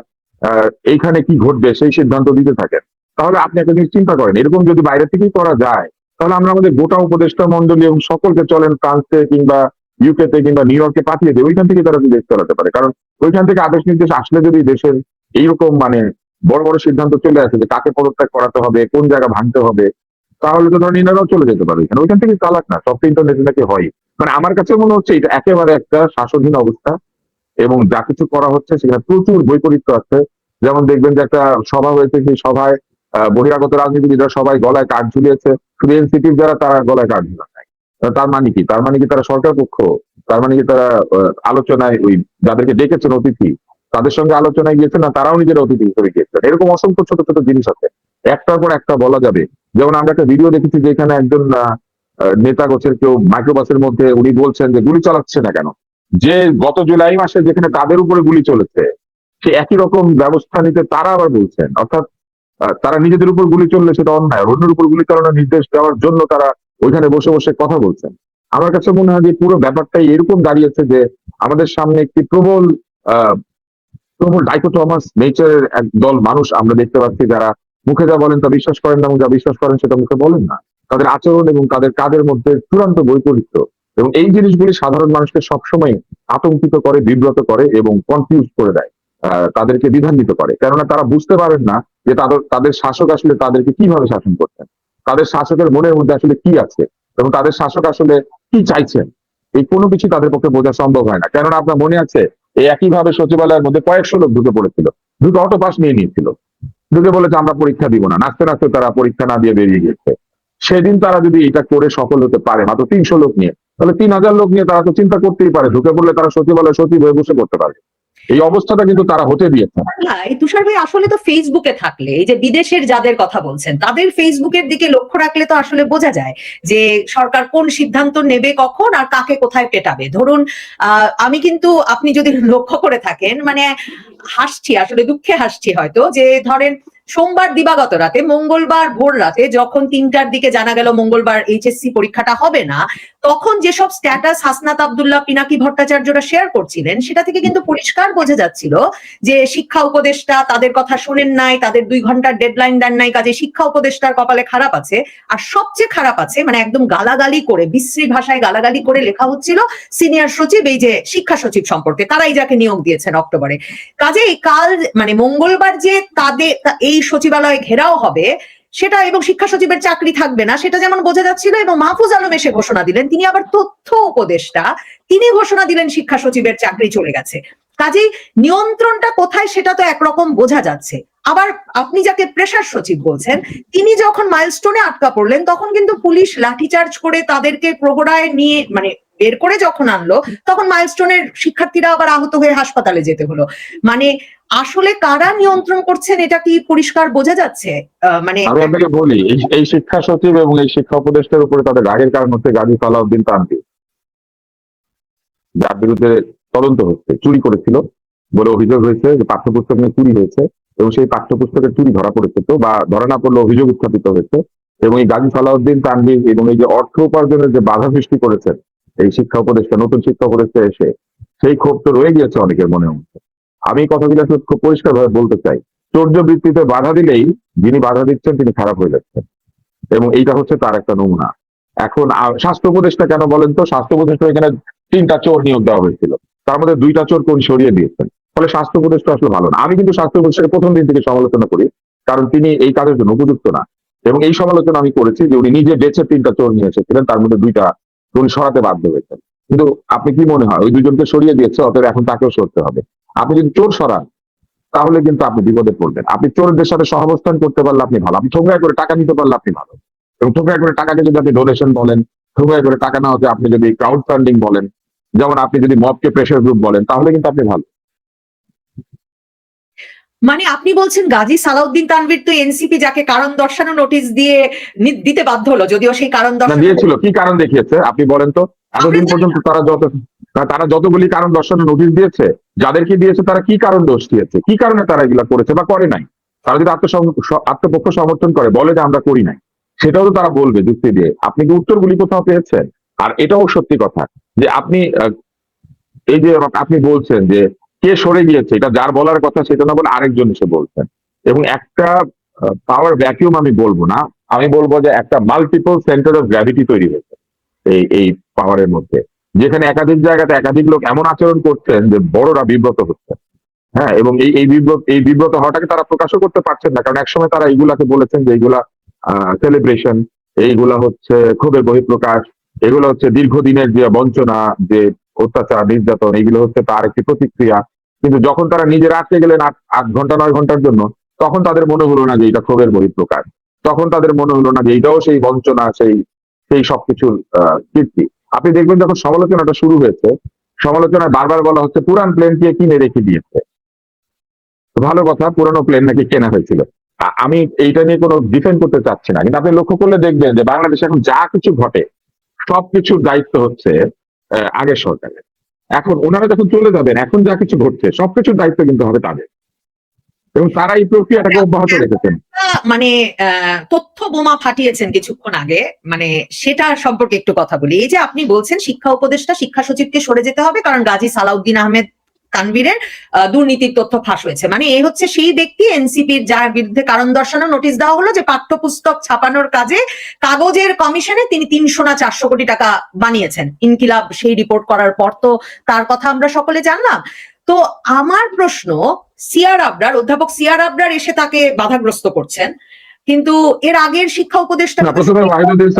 এইখানে কি ঘটবে সেই সিদ্ধান্ত দিতে থাকেন। তাহলে আপনি একটা জিনিস চিন্তা করেন, এরকম যদি বাইরে থেকেই করা যায়, তাহলে আমরা আমাদের গোটা উপদেষ্টা মন্ডলী এবং সকলকে চলেন ফ্রান্সে কিংবা ইউকেতে কিংবা নিউ ইয়র্কে পাঠিয়ে দেয়, ওইখান থেকে তারা দেশ চালাতে পারে। কারণ ওইখান থেকে আদেশ নির্দেশ আসলে যদি দেশের এইরকম মানে বড় বড় সিদ্ধান্ত চলে আসে যে কাকে পদত্যাগ করাতে হবে, কোন জায়গা ভাঙতে হবে, তাহলে তো ধরেন ইনারাও চলে যেতে পারে এখানে। ওইখান থেকে চালাক না, সব তো ইন্টারনেটে নাকি হয়। মানে আমার কাছে মনে হচ্ছে এটা একেবারে একটা শাসনহীন অবস্থা, এবং যা কিছু করা হচ্ছে সেখানে প্রচুর বৈপরীত্য আছে। যেমন দেখবেন যে একটা সভা হয়েছে, সেই সভায় বহিরাগত রাজনীতিবিদরা সবাই গলায় কার্ড ঝুলিয়েছে, শুধু এনসিপির যারা তারা গলায় কার্ড ঝুলান নাই। তার মানে কি? তার মানে কি তারা সরকার পক্ষ? তার মানে কি তারা আলোচনায় ওই যাদেরকে ডেকেছেন অতিথি তাদের সঙ্গে আলোচনায় গিয়েছেন, না তারাও নিজের অতিথি হিসেবে গিয়েছেন? এরকম অসংখ্য ছোট ছোট জিনিস আছে, একটার পর একটা বলা যাবে। যেমন আমরা একটা ভিডিও দেখেছি যেখানে একজন নেতা গোছের কেউ মাইক্রোবাসের মধ্যে উনি বলছেন যে গুলি চালাচ্ছে না কেন, যে গত জুলাই মাসে যেখানে তাদের উপরে গুলি চলেছে সে একই রকম ব্যবস্থা নিতে তারা আবার বলছেন। অর্থাৎ তারা নিজেদের উপর গুলি চললে সেটা অন্যায়, অন্যের উপর গুলি চালানোর নির্দেশ দেওয়ার জন্য তারা ওইখানে বসে বসে কথা বলছেন। আমার কাছে মনে হয় যে পুরো ব্যাপারটাই এরকম দাঁড়িয়েছে যে আমাদের সামনে একটি প্রবল ডাইকোটমাস নেচারের এক দল মানুষ আমরা দেখতে পাচ্ছি, যারা মুখে যা বলেন তা বিশ্বাস করেন না, এবং যা বিশ্বাস করেন সেটা মুখে বলেন না। তাদের আচরণ এবং তাদের কাজের মধ্যে চূড়ান্ত বৈপরীত্য, এবং এই জিনিসগুলি সাধারণ মানুষকে সবসময় আতঙ্কিত করে, বিব্রত করে এবং কনফিউজ করে দেয়, তাদেরকে দ্বিধান্বিত করে। কেননা তারা বুঝতে পারেন না যে তাদের শাসক আসলে তাদেরকে কিভাবে শাসন করছেন, তাদের শাসকের মনের মধ্যে আসলে কি আছে, এবং তাদের শাসক আসলে কি চাইছেন। এই কোনো কিছু তাদের পক্ষে বোঝা সম্ভব হয় না। কেননা আপনার মনে আছে এই একইভাবে সচিবালয়ের মধ্যে কয়েকশো লোক ঢুকে পড়েছিল, ঢুকে অটো পাস নিয়ে নিয়েছিল, ঢুকে বলেছে আমরা পরীক্ষা দিব না, নাচতে নাচতে তারা পরীক্ষা না দিয়ে বেরিয়ে গেছে। সেদিন তারা যদি এটা করে সফল হতে পারে মাত্র 300 লোক নিয়ে, তাহলে 3000 লোক নিয়ে তারা তো চিন্তা করতেই পারে, ঢুকে পড়লে তারা সচিবালয় সচিব হয়ে বসে করতে পারবে। এই অবস্থাটা কিন্তু তারা হতে দিয়েছেন। এই তুষার ভাই আসলে তো ফেসবুকে থাকলে, এই যে বিদেশের যাদের কথা বলছেন তাদের ফেসবুকের দিকে লক্ষ্য রাখলে তো আসলে বোঝা যায় যে সরকার কোন সিদ্ধান্ত নেবে কখন আর কাকে কোথায় পেটাবে। ধরুন আমি কিন্তু, আপনি যদি লক্ষ্য করে থাকেন, মানে হাসছি, আসলে দুঃখে হাসছি হয়তো, যে ধরেন সোমবার দিবাগত রাতে, মঙ্গলবার ভোর রাতে যখন 3টার দিকে জানা গেল মঙ্গলবার এইচএসসি পরীক্ষাটা হবে না, তখন যেসব স্ট্যাটাস হাসনাত আব্দুল্লাহ, পিনাকি ভট্টাচার্যরা শেয়ার করছিলেন সেটা থেকে কিন্তু পরিষ্কার বোঝা যাচ্ছিল যে শিক্ষা উপদেষ্টা তাদের কথা শোনেন নাই, তাদের 2 ঘন্টার ডেডলাইন দেন নাই, কাজে শিক্ষা উপদেষ্টার কপালে খারাপ আছে। আর সবচেয়ে খারাপ আছে, মানে একদম গালাগালি করে, বিশ্রী ভাষায় গালাগালি করে লেখা হচ্ছিল সিনিয়র সচিব, এই যে শিক্ষা সচিব সম্পর্কে, তারাই যাকে নিয়োগ দিয়েছেন অক্টোবরে। কাজেই কাল মানে মঙ্গলবার যে তাদের এই সচিবালয় ঘেরাও হবে সেটা, এবং শিক্ষা সচিবের চাকরি থাকবে না সেটা যেমন বোঝা যাচ্ছিল, এবং মাহফুজ আলম এসে ঘোষণা দিলেন, তিনি আবার তথ্য উপদেষ্টা, তিনি ঘোষণা দিলেন শিক্ষা সচিবের চাকরি চলে গেছে। কাজেই নিয়ন্ত্রণটা কোথায় সেটা তো একরকম বোঝা যাচ্ছে। আবার আপনি যাকে প্রেসার সচিব বলছেন, তিনি যখন মাইলস্টোনে আটকা পড়লেন তখন কিন্তু পুলিশ লাঠিচার্জ করে তাদেরকে প্রগড়ায় নিয়ে, মানে বের করে যখন আনলো, তখন মাইলস্টোনের শিক্ষার্থীরা আবার আহত হয়ে হাসপাতালে যেতে হলো। মানে আসলে কারা নিয়ন্ত্রণ করছেন এটা কি পরিষ্কার বোঝা যাচ্ছে? মানে আমি আপনাকে বলি, এই শিক্ষা সচিব এবং এই শিক্ষা উপদেষ্টার উপরে তাদের রাগের কারণ হচ্ছে গাজী সালাউদ্দিন তানভীর, যার বিরুদ্ধে তদন্ত হচ্ছে, চুরি করেছিল বলে অভিযোগ হয়েছে, যে পাঠ্যপুস্তক নিয়ে চুরি হয়েছে, এবং সেই পাঠ্যপুস্তকের চুরি ধরা পড়েছে, তো বা ধরা না পড়লে অভিযোগ উত্থাপিত হয়েছে। এবং এই গাজী সালাউদ্দিন তানভীর এবং এই যে অর্থ উপার্জনের যে বাধা সৃষ্টি করেছেন এই শিক্ষা উপদেষ্টা, নতুন শিক্ষা উপদেষ্টা এসে, সেই ক্ষোভ তো রয়ে গিয়েছে অনেকের মনে হচ্ছে। আমি এই কথাগুলো আসলে খুব পরিষ্কার ভাবে বলতে চাই, চৌর্যবৃত্তিতে বাধা দিলেই যিনি বাধা দিচ্ছেন তিনি খারাপ হয়ে যাচ্ছেন, এবং এইটা হচ্ছে তার একটা নমুনা। এখন স্বাস্থ্য উপদেষ্টা কেন বলেন তো? স্বাস্থ্য উপদেষ্টা এখানে 3টা চোর নিয়োগ দেওয়া হয়েছিল, তার মধ্যে 2টা চোর কোন সরিয়ে দিয়েছেন, ফলে স্বাস্থ্য উপদেষ্টা আসলে ভালো না। আমি কিন্তু স্বাস্থ্য উপদেষ্টাকে প্রথম দিন থেকে সমালোচনা করি, কারণ তিনি এই কাজের জন্য উপযুক্ত না। এবং এই সমালোচনা আমি করেছি যে উনি নিজে বেছে 3টা চোর নিয়ে এসেছিলেন, তার মধ্যে 2টা উনি সরাতে বাধ্য হয়েছেন। কিন্তু আপনি কি মনে হয় ওই 2জনকে সরিয়ে দিয়েছে, অতএব এখন তাকেও সরতে হবে? আপনি যদি চোর সরান তাহলে কিন্তু আপনি বিপদে পড়বেন। আপনি চোরদের সাথে সহাবস্থান করতে পারলে আপনি ভালো, আপনি ঠোঙ্গায় করে টাকা নিতে পারলে আপনি ভালো, এবং ঠোঙ্গায় করে টাকাকে যদি আপনি ডোনেশন বলেন, ঠোঙ্গায় করে টাকা না হতে আপনি যদি ক্রাউড ফান্ডিং বলেন, যেমন আপনি যদি মবকে প্রেশার গ্রুপ বলেন তাহলে কিন্তু আপনি ভালো। মানে আপনি বলছেন গাজী সালাউদ্দিন তানভীর তো এনসিপি যাকে কারণ দর্শানো নোটিশ দিয়ে দিতে বাধ্য হলো, যদিও সেই কারণ না দর্শানো দিয়েছিল, কি কারণ দেখিয়েছে আপনি বলেন তো? আমরা এতদিন জানি পর্যন্ত না। তারা যতগুলি কারণ দর্শানোর নোটিশ দিয়েছে, যাদেরকে দিয়েছে তারা কি কারণ দোষ দিয়েছে, কি কারণে তারা এগুলা করেছে বা করে নাই? তারা যদি আত্মপক্ষ সমর্থন করে, বলে যে আমরা করি নাই, সেটাও তো তারা বলবে যুক্তি দিয়ে। আপনি কি উত্তরগুলি কোথাও পেয়েছেন? আর এটাও সত্যি কথা যে আপনি এই যে আপনি বলছেন যে কে সরে গিয়েছে, এটা যার বলার কথা সেটা না বলে আরেকজন এসে বলছেন। এবং একটা পাওয়ার ভ্যাকিউম আমি বলবো না, আমি বলবো যে একটা মাল্টিপল সেন্টার অফ গ্র্যাভিটি তৈরি হয়েছে এই পাওয়ারের মধ্যে, যেখানে একাধিক জায়গাতে একাধিক লোক এমন আচরণ করছেন যে বড়রা বিব্রত হচ্ছে। হ্যাঁ, এবং এই বিব্রত হওয়াটাকে তারা প্রকাশও করতে পারছেন না, কারণ একসময় তারা এইগুলাকে বলেছেন যে এইগুলা সেলিব্রেশন, এইগুলা হচ্ছে ক্ষোভের বহিঃপ্রকাশ, এগুলো হচ্ছে দীর্ঘদিনের যে বঞ্চনা, যে অত্যাচার নির্যাতন, এগুলো হচ্ছে তার একটি প্রতিক্রিয়া। কিন্তু যখন তারা নিজেরা আটকে গেলেন 8 ঘন্টা 9 ঘন্টার জন্য, তখন তাদের মনে হলো না যে এটা ক্ষোভের বহিঃপ্রকাশ, তখন তাদের মনে হলো না যে এইটাও সেই বঞ্চনা, সেই সেই সবকিছুর কীর্তি। আপনি দেখবেন যখন সমালোচনাটা শুরু হয়েছে, সমালোচনায় বারবার বলা হচ্ছে পুরান প্লেনকে কিনে রেখে দিয়েছে। ভালো কথা, পুরানো প্লেন নাকি কেনা হয়েছিল। আমি এইটা নিয়ে কোনো ডিফেন্ড করতে চাচ্ছি না, কিন্তু আপনি লক্ষ্য করলে দেখবেন যে বাংলাদেশে এখন যা কিছু ঘটে সবকিছুর দায়িত্ব হচ্ছে আগের সরকারের। এখন ওনারা যখন চলে যাবেন, এখন যা কিছু ঘটছে সবকিছুর দায়িত্ব কিন্তু হবে তাদের, এবং তারা এই প্রক্রিয়াটাকে অব্যাহত রেখেছেন। মানে তথ্য বোমা ফাটিয়েছেন কিছুক্ষণ আগে, মানে সেটা সম্পর্কে একটু কথা বলি। এই যে আপনি বলছেন শিক্ষা উপদেষ্টা শিক্ষা সচিবকে সরে যেতে হবে কারণ গাজী সালাউদ্দিন আহমেদ তানভীরের দুর্নীতির তথ্য ফাঁস হয়েছে, মানে এই হচ্ছে সেই ব্যক্তি এনসিপির যার বিরুদ্ধে কারণ দর্শানো নোটিশ দেওয়া হলো যে পাঠ্যপুস্তক ছাপানোর কাজে কাগজের কমিশনে তিনি 300 না 400 কোটি টাকা বানিয়েছেন। ইনকিলাব সেই রিপোর্ট করার পর তো তার কথা আমরা সকলে জানলাম। তো আমার প্রশ্ন, অধ্যাপক সিআর আবরার এসে তাকে বাধাগ্রস্ত করছেন, কিন্তু এর আগের শিক্ষা উপদেষ্টা না, প্রথমে ওয়াহিদুদ্দিন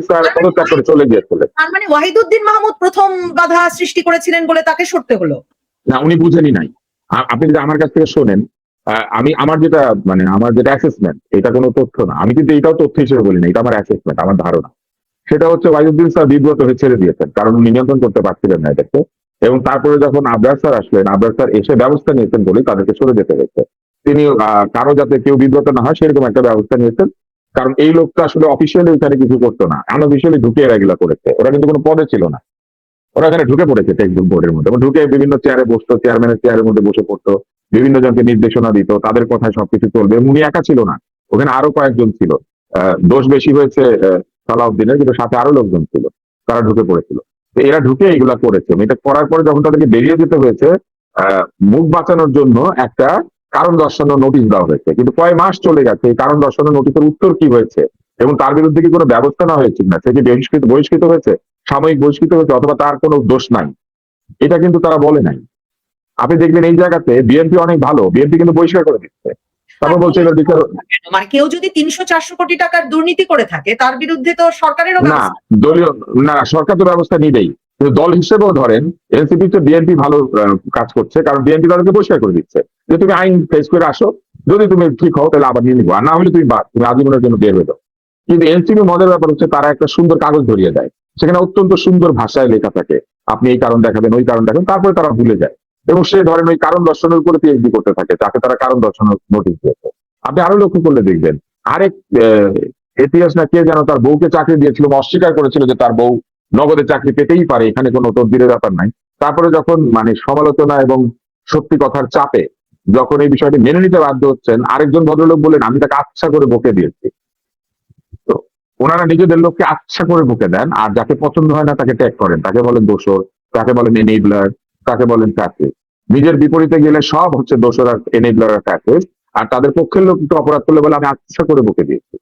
স্যার পদত্যাগ করে চলে গিয়েছিলেন। তার মানে ওয়াহিদুদ্দিন মাহমুদ প্রথম বাধা সৃষ্টি করেছিলেন বলে তাকে সরতে হলো। না, উনি বুঝেনি নাই। আপনি যদি আমার কাছ থেকে শোনেন, আমার যেটা অ্যাসেসমেন্ট, এটা কোনো তথ্য না, আমি কিন্তু এটাও তথ্য হিসেবে বলি না, এটা আমার অ্যাসেসমেন্ট, আমার ধারণা। সেটা হচ্ছে ওয়াহিদুদ্দিন স্যার বিব্রত হয়ে ছেড়ে দিয়েছেন, কারণ উনি নিয়ন্ত্রণ করতে পারছিলেন না এটাকে। এবং তারপরে যখন আবরার স্যার আসলেন, আবরার স্যার এসে ব্যবস্থা নিয়েছেন বলেই তাদেরকে সরে যেতে হয়েছে। তিনি কারো যাতে কেউ বিব্রত না হয় সেরকম একটা ব্যবস্থা নিয়েছেন। কারণ এই লোকটা আসলে অফিসিয়ালি এখানে কিছু করতো না, আনঅফিসিয়ালি ঢুকে এরা এগুলা করেছে। ওরা কিন্তু কোনো পদে ছিল না, ওরা এখানে ঢুকে পড়েছে টেক্সট বোর্ডের মধ্যে, ঢুকে বিভিন্ন চেয়ারে বসতো, চেয়ারম্যানের চেয়ারের মধ্যে বসে পড়তো, বিভিন্ন জনকে নির্দেশনা দিত, তাদের কথায় সবকিছু চলবে। উনি একা ছিল না, ওখানে আরো কয়েকজন ছিল। দোষ বেশি হয়েছে সালাউদ্দিনের, কিন্তু সাথে আরো লোকজন ছিল, তারা ঢুকে পড়েছিল। তো এরা ঢুকে এইগুলা করেছে। এটা করার পরে যখন তাদেরকে বেরিয়ে যেতে হয়েছে, মুখ বাঁচানোর জন্য একটা কারণ দর্শানোর নোটিশ দেওয়া হয়েছে। কিন্তু কয় মাস চলে গেছে, এই কারণ দর্শানোর নোটিশের উত্তর কি হয়েছে এবং তার বিরুদ্ধে কি কোনো ব্যবস্থা নেওয়া হয়েছে না, সে কি বহিষ্কৃত হয়েছে, সাময়িক বহিষ্কৃত হয়েছে, অথবা তার কোনো দোষ নাই, এটা কিন্তু তারা বলে নাই। আপনি দেখবেন এই জায়গাতে বিএনপি অনেক ভালো, বিএনপি কিন্তু বহিষ্কার করে দিচ্ছে। তারপর বলছে এবার বিচার। মানে কেউ যদি 300-400 কোটি টাকার দুর্নীতি করে থাকে তার বিরুদ্ধে তো সরকারেরও না, দলীয় না, সরকার তো ব্যবস্থা নিবেই, কিন্তু দল হিসেবেও ধরেন এনসিপি তো বিএনপি ভালো কাজ করছে, কারণ বিএনপি তাদেরকে বহিষ্কার করে দিচ্ছে যে তুমি আইন ফেস করে আসো, যদি তুমি ঠিক হও তাহলে আবার নিয়ে নিবো, আর না হলে তুমি আজীবনের জন্য বের হয়ে যাও। কিন্তু এনসিপি মজার ব্যাপার হচ্ছে তারা একটা সুন্দর কাগজ ধরিয়ে দেয়, সেখানে অত্যন্ত সুন্দর ভাষায় লেখা থাকে, আপনি এই কারণ দেখাবেন, ওই কারণ দেখাবেন, তারপরে তারা ভুলে যায় এবং সে ধরেন ওই কারণ দর্শনের উপরে পিএইচডি করতে থাকে, তাকে তারা কারণ দর্শনের নোটিশ দিয়েছে। আপনি আরো লক্ষ্য করলে দেখবেন আরেক ইতিহাস না কে যেন তার বউকে চাকরি দিয়েছিল, অস্বীকার করেছিল যে তার বউ নগদে চাকরি পেতেই পারে, এখানে কোনো তদবিরের ব্যাপার নাই। তারপরে যখন সমালোচনা এবং সত্যি কথার চাপে যখন এই বিষয়টি মেনে নিতে বাধ্য হচ্ছেন, আরেকজন ভদ্রলোক বলেন আমি তাকে আচ্ছা করে বকে দিয়েছি। তো ওনারা নিজেদের লোককে আচ্ছা করে বকে দেন, আর যাকে পছন্দ হয় না তাকে ট্যাগ করেন, তাকে বলেন দোষর, তাকে বলেন এনেবলার, তাকে বলেন ফ্যাসিস্ট। নিজের বিপরীতে গেলে সব হচ্ছে দোষর আর এনেবলার আর ফ্যাসিস্ট, আর তাদের পক্ষের লোক একটু অপরাধ করলে বলে আমি আচ্ছা করে বকে দিয়েছি।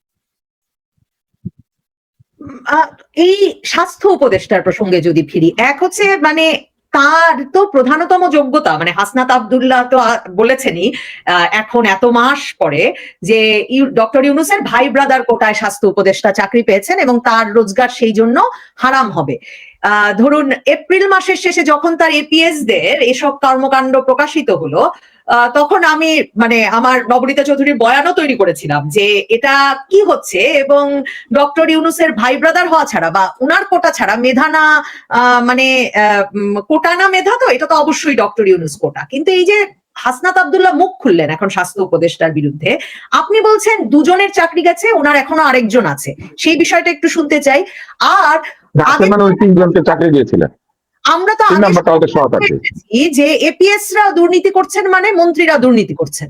এই স্বাস্থ্য উপদেষ্টার প্রসঙ্গে যদি ফিরি, এক হচ্ছে মানে তার তো প্রধানতম যোগ্যতা, মানে হাসনাত আব্দুল্লাহ তো বলেছেনই এখন এত মাস পরে যে ডক্টর ইউনূসের ভাই ব্রাদার কোটায় স্বাস্থ্য উপদেষ্টা চাকরি পেয়েছেন এবং তার রোজগার সেই জন্য হারাম হবে। ধরুন এপ্রিল মাসের শেষে যখন তার এপিএস দের এসব কর্মকাণ্ড প্রকাশিত হলো, তখন আমি মানে আমার নবনীতা চৌধুরীর বয়ানও তৈরি করেছিলাম যে এটা কি হচ্ছে, এবং ডক্টর ইউনূসের ভাই ব্রাদার হওয়া ছাড়া বা উনার কোটা ছাড়া মেধা না, মানে কোটা না মেধা, তো এটা তো অবশ্যই ডক্টর ইউনূস কোটা। কিন্তু এই যে হাসনাত আব্দুল্লাহ মুখ খুললেন এখন স্বাস্থ্য উপদেষ্টার বিরুদ্ধে, আপনি বলছেন দুজনের চাকরি গেছে, ওনার এখনো আরেকজন আছে, সেই বিষয়টা একটু শুনতে চাই। আর মানে ওই তিনজনকে চাকরি দিয়েছিলেন, আমরা তো তিন নাম্বারটা হয়তো সহকারী, যে এপিএস রা দুর্নীতি করছেন মানে মন্ত্রীরা দুর্নীতি করছেন।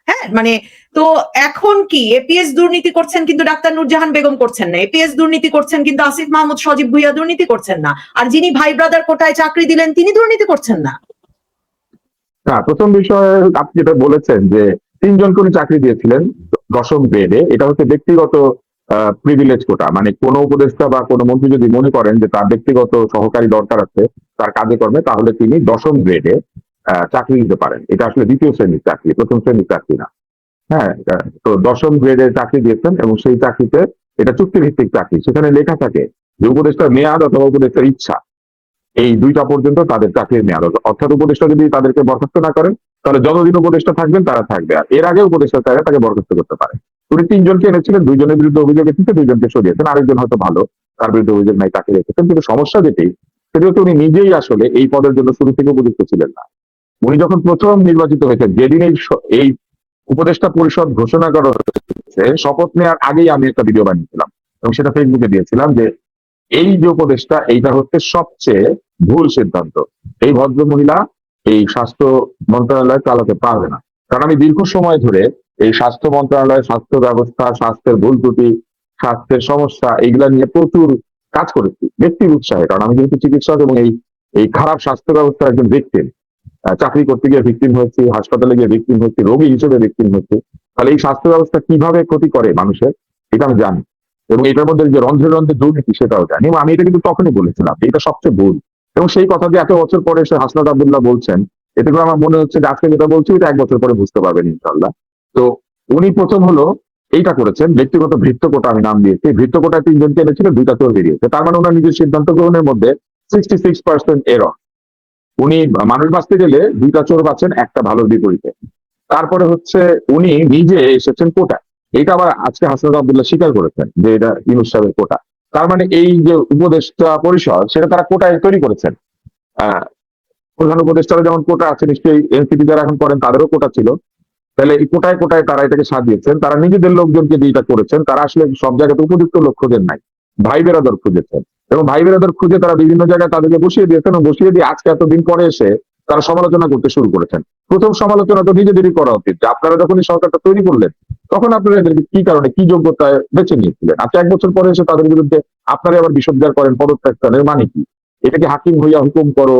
হ্যাঁ, মানে তো এখন কি এপিএস দুর্নীতি করছেন কিন্তু ডাক্তার নূরজাহান বেগম করছেন না, এপিএস দুর্নীতি করছেন কিন্তু আসিফ মাহমুদ সজীব ভুইয়া দুর্নীতি করছেন না, আর যিনি ভাই ব্রাদার কোটায় চাকরি দিলেন তিনি দুর্নীতি করছেন না? না, প্রথম বিষয়ে আপনি যেটা বলেছেন যে তিনজনকে উনি চাকরি দিয়েছিলেন 10ম গ্রেডে, এটা হচ্ছে ব্যক্তিগত প্রিভিলেজ কোটা। মানে কোনো উপদেষ্টা বা কোনো মন্ত্রী যদি মনে করেন যে তার ব্যক্তিগত সহকারী দরকার আছে তার কাজে কর্মে, তাহলে তিনি 10ম গ্রেডে চাকরি দিতে পারেন। এটা আসলে দ্বিতীয় শ্রেণীর চাকরি, প্রথম শ্রেণীর চাকরি না। হ্যাঁ, তো 10ম গ্রেডে চাকরি দিয়েছেন এবং সেই চাকরিতে, এটা চুক্তিভিত্তিক চাকরি, সেখানে লেখা থাকে যে উপদেষ্টার মেয়াদ অথবা উপদেষ্টার ইচ্ছা, এই দুইটা পর্যন্ত তাদের চাকরির মেয়াদ। অর্থাৎ উপদেষ্টা যদি তাদেরকে বরখাস্ত না করেন তাহলে যতদিন উপদেষ্টা থাকবেন তারা থাকবে, আর এর আগে উপদেষ্টা চাইলে তাকে বরখাস্ত করতে পারে। উনি তিনজনকে এনেছিলেন, দুইজনের বিরুদ্ধে অভিযোগ এসেছে, দুইজনকে সরিয়েছেন, আরেকজন হয়তো ভালো, তার বিরুদ্ধে অভিযোগ নাই, তাকে রেখেছেন। কিন্তু সমস্যা যেটি, সেটি হচ্ছে উনি নিজেই আসলে এই পদের জন্য শুরু থেকে উপযুক্ত ছিলেন না। উনি যখন প্রথম নির্বাচিত হয়েছেন, যেদিন এই উপদেষ্টা পরিষদ ঘোষণা করা হয়েছে, শপথ নেওয়ার আগেই আমি একটা ভিডিও বানিয়েছিলাম এবং সেটা ফেসবুকে দিয়েছিলাম যে এই যে উপদেষ্টা, এইটা হচ্ছে সবচেয়ে ভুল সিদ্ধান্ত। এই ভদ্র মহিলা এই স্বাস্থ্য মন্ত্রণালয় চালাতে পারবে না। কারণ আমি দীর্ঘ সময় ধরে এই স্বাস্থ্য মন্ত্রণালয়, স্বাস্থ্য ব্যবস্থা, স্বাস্থ্যের ভুল ত্রুটি, স্বাস্থ্যের সমস্যা, এইগুলা নিয়ে প্রচুর কাজ করেছি ব্যক্তির উৎসাহে। কারণ আমি যেহেতু চিকিৎসক এবং এই খারাপ স্বাস্থ্য ব্যবস্থার একজন ভিকটিম, চাকরি করতে গিয়ে ভিকটিম হয়েছি, হাসপাতালে গিয়ে ভিকটিম হয়েছি, রোগী হিসেবে ভিকটিম হয়েছি। তাহলে এই স্বাস্থ্য ব্যবস্থা কিভাবে ক্ষতি করে মানুষের, এটা আমি জানি। এবং এটার মধ্যে যে রন্ধ্রে রন্ধ্রে দুর্নীতি, সেটাও জানি। এবং আমি এটা কিন্তু তখনই বলেছিলাম এটা সবচেয়ে ভুল। এবং সেই কথা যে এত বছর পরে এসে হাসনাত আব্দুল্লাহ বলছেন, এতে করে আমার মনে হচ্ছে যে আজকে যেটা বলছি এটা 1 বছর পরে বুঝতে পারবেন ইনশাল্লাহ। তো উনি প্রথম হলো এইটা করেছেন, ব্যক্তিগত ভৃত্য কোটা আমি নাম দিয়েছি। ভৃত্য কোটায় তিনজনকে এনেছিলেন, 2টা চোর বেরিয়েছে। তার মানে ওনার নিজের সিদ্ধান্ত গ্রহণের মধ্যে 66% এরর। উনি মানুষ বাঁচতে গেলে 2টা চোর বাঁচেন, একটা ভালোর বিপরীতে। তারপরে হচ্ছে উনি নিজে এসেছেন কোটায়, এটা আবার আজকে হাসনাত আব্দুল্লাহ স্বীকার করেছেন যে এটা ইউনূস সাহেবের কোটা। তার মানে এই যে উপদেষ্টা পরিষদ, সেটা তারা কোটায় তৈরি করেছেন। আহ প্রধান উপদেষ্টারা যেমন কোটা আছে, নিশ্চয়ই এনসিপি যারা এখন করেন তাদেরও কোটা ছিল। তাহলে এই কোটায় কোটায় তারা এটাকে সাজিয়েছেন, তারা নিজেদের লোকজনকে দিয়ে এটা করেছেন। তারা আসলে সব জায়গাতে উপযুক্ত লোক খোঁজেন নাই, ভাই বেরাদর খুঁজেছেন। এবং ভাই বেরাদর খুঁজে তারা বিভিন্ন জায়গায় তাদেরকে বসিয়ে দিয়েছেন, এবং বসিয়ে দিয়ে আজকে এতদিন পরে এসে তারা সমালোচনা করতে শুরু করেছেন। প্রথম সমালোচনা তো নিজেদেরই করা উচিত যে আপনারা যখন এই সরকারটা তৈরি করলেন তখন আপনারা এদেরকে কি কারণে, কি যোগ্যতায় বেছে নিয়েছিলেন। আজকে 1 বছর পরে এসে তাদের বিরুদ্ধে আপনারা আবার বিষোদ্গার করেন, পদত্যাগ করেন, মানে কি? এটাকে হাকিম হইয়া হুকুম করো,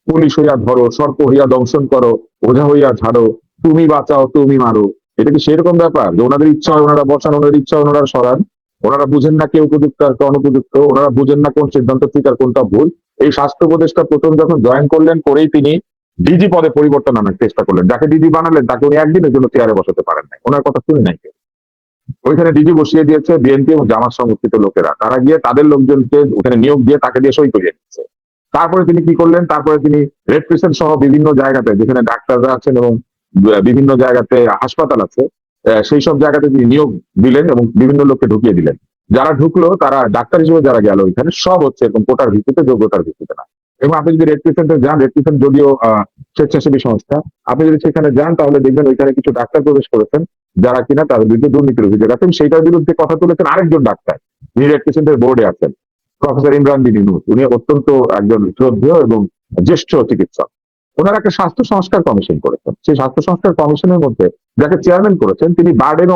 পুলিশ হইয়া ধরো, সর্প হইয়া দংশন করো, ওঝা হইয়া ঝাড়ো, তুমি বাঁচাও তুমি মারো, এটা কি সেরকম ব্যাপার যে ওনাদের ইচ্ছা হয় ওনারা বসান, ওনাদের ইচ্ছা ওনারা সরান? ওনারা বুঝেন না কে উপযুক্ত আর কে অনুপযুক্ত, ওনারা বুঝেন না কোন সিদ্ধান্ত ঠিক আর কোনটা ভুল। এই স্বাস্থ্য উপদেষ্টা প্রথম যখন জয়েন করলেন, করেই তিনি ডিজি পদে পরিবর্তন আনার চেষ্টা করলেন। যাকে ডিজি বানালেন তাকে উনি একদিনের জন্য চেয়ারে বসাতে পারেন নাই, ওনার কথা শুনে নাই কেউ। ওইখানে ডিজি বসিয়ে দিয়েছে বিএনপি এবং জামাত সমর্থিত লোকেরা, তারা গিয়ে তাদের লোকজনকে ওখানে নিয়োগ দিয়ে তাকে দিয়ে সই করিয়ে দিচ্ছে। তারপরে তিনি কি করলেন, তারপরে তিনি রেড ক্রিসেন্ট সহ বিভিন্ন জায়গাতে যেখানে ডাক্তাররা আছেন এবং বিভিন্ন জায়গাতে হাসপাতাল আছে, সেই সব জায়গাতে তিনি নিয়োগ দিলেন এবং বিভিন্ন লোককে ঢুকিয়ে দিলেন। যারা ঢুকলো তারা ডাক্তার হিসেবে যারা গেল ওইখানে সব হচ্ছে এরকম কোটার ভিত্তিতে, যোগ্যতার ভিত্তিতে না। এবং আপনি যদি রেড ক্রিসেন্টে যান, রেড ক্রিসেন্ট যদিও স্বেচ্ছাসেবী সংস্থা, আপনি যদি সেখানে যান তাহলে দেখবেন ওইখানে কিছু ডাক্তার প্রবেশ করেছেন যারা কিনা তাদের বিরুদ্ধে দুর্নীতির অভিযোগ আছে। সেইটার বিরুদ্ধে কথা তুলেছেন আরেকজন ডাক্তার, যিনি রেড ক্রিসেন্টের বোর্ডে আছেন, প্রফেসর ইমরান বিন ইউনূস। উনি অত্যন্ত একজন শ্রদ্ধেয় এবং জ্যেষ্ঠ চিকিৎসক। ওনারা একটা স্বাস্থ্য সংস্কার কমিশন করেছেন। সেই স্বাস্থ্য সংস্কার কমিশনের মধ্যে যাকে চেয়ারম্যান করেছেন, তিনি বার্ডেনে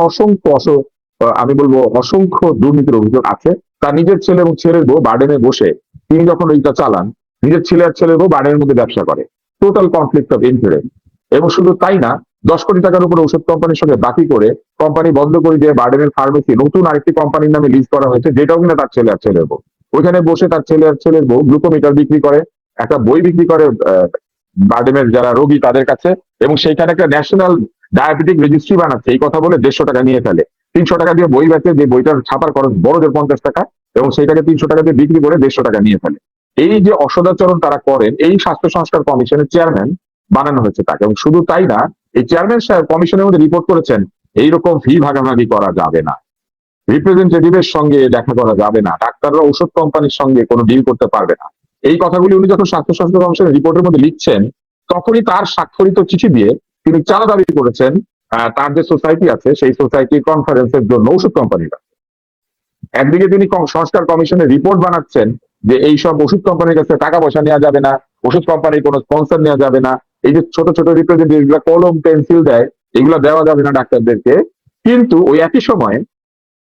আমি বলবো অসংখ্য দুর্নীতির অভিযোগ আছে। তার নিজের ছেলে এবং ছেলের বউ বার্ডেনে বসে তিনি যখন ওইটা চালান, নিজের ছেলে আর ছেলের বউ বার্ডেনের মধ্যে ব্যবসা করে, টোটাল কনফ্লিক্ট অফ ইন্টারেস্ট। এবং শুধু তাই না, 10 কোটি টাকার উপরে ওষুধ কোম্পানির সঙ্গে বাকি করে কোম্পানি বন্ধ করে দিয়ে বার্ডেনের ফার্মেসি নতুন আরেকটি কোম্পানির নামে লিজ করা হয়েছে, যেটাও কিনা তার ছেলে আর ছেলের বউ। ওইখানে বসে তার ছেলে আর ছেলের বউ গ্লুকোমিটার বিক্রি করে, একটা বই বিক্রি করে বার্ডেনের যারা রোগী তাদের কাছে, এবং সেইখানে একটা ন্যাশনাল ডায়াবেটিক রেজিস্ট্রি বানাচ্ছে। এই কথা বলে 150 টাকা নিয়ে ফেলে, 300 টাকা দিয়ে বই বেচে, যে বইটার ছাপার খরচ বড় জোর 50 টাকা, এবং সেইটাকে 300 টাকা দিয়ে বিক্রি করে 150 টাকা নিয়ে ফেলে। এই যে অসদাচরণ তারা করেন, এই স্বাস্থ্য সংস্কার কমিশনের চেয়ারম্যান বানানো হয়েছে তাকে। এবং শুধু তাই না, এই চেয়ারম্যান সাহেব কমিশনের মধ্যে রিপোর্ট করেছেন এইরকম ফি ভাগাভাগি করা যাবে না, রিপ্রেজেন্টেটিভের সঙ্গে দেখা করা যাবে না, ডাক্তাররা ঔষধ কোম্পানির সঙ্গে কোনো ডিল করতে পারবে না। এই কথাগুলি উনি যখন স্বাস্থ্য স্বাস্থ্য কমিশনের রিপোর্টের মধ্যে লিখছেন, তখনই তার স্বাক্ষরিত চিঠি দিয়ে তিনি চাঁদা দাবি করেছেন তার যে সোসাইটি আছে সেই সোসাইটি কনফারেন্সের জন্য ওষুধ কোম্পানির। একদিকে তিনি সংস্কার কমিশনের রিপোর্ট বানাচ্ছেন যে এই সব ওষুধ কোম্পানির কাছে টাকা পয়সা নেওয়া যাবে না, ওষুধ কোম্পানির কোনো স্পন্সর নেওয়া যাবে না, এই যে ছোট ছোট রিপ্রেজেন্টেটিভ কলম পেন্সিল দেয় এগুলো দেওয়া যাবে না ডাক্তারদেরকে। কিন্তু ওই একই সময়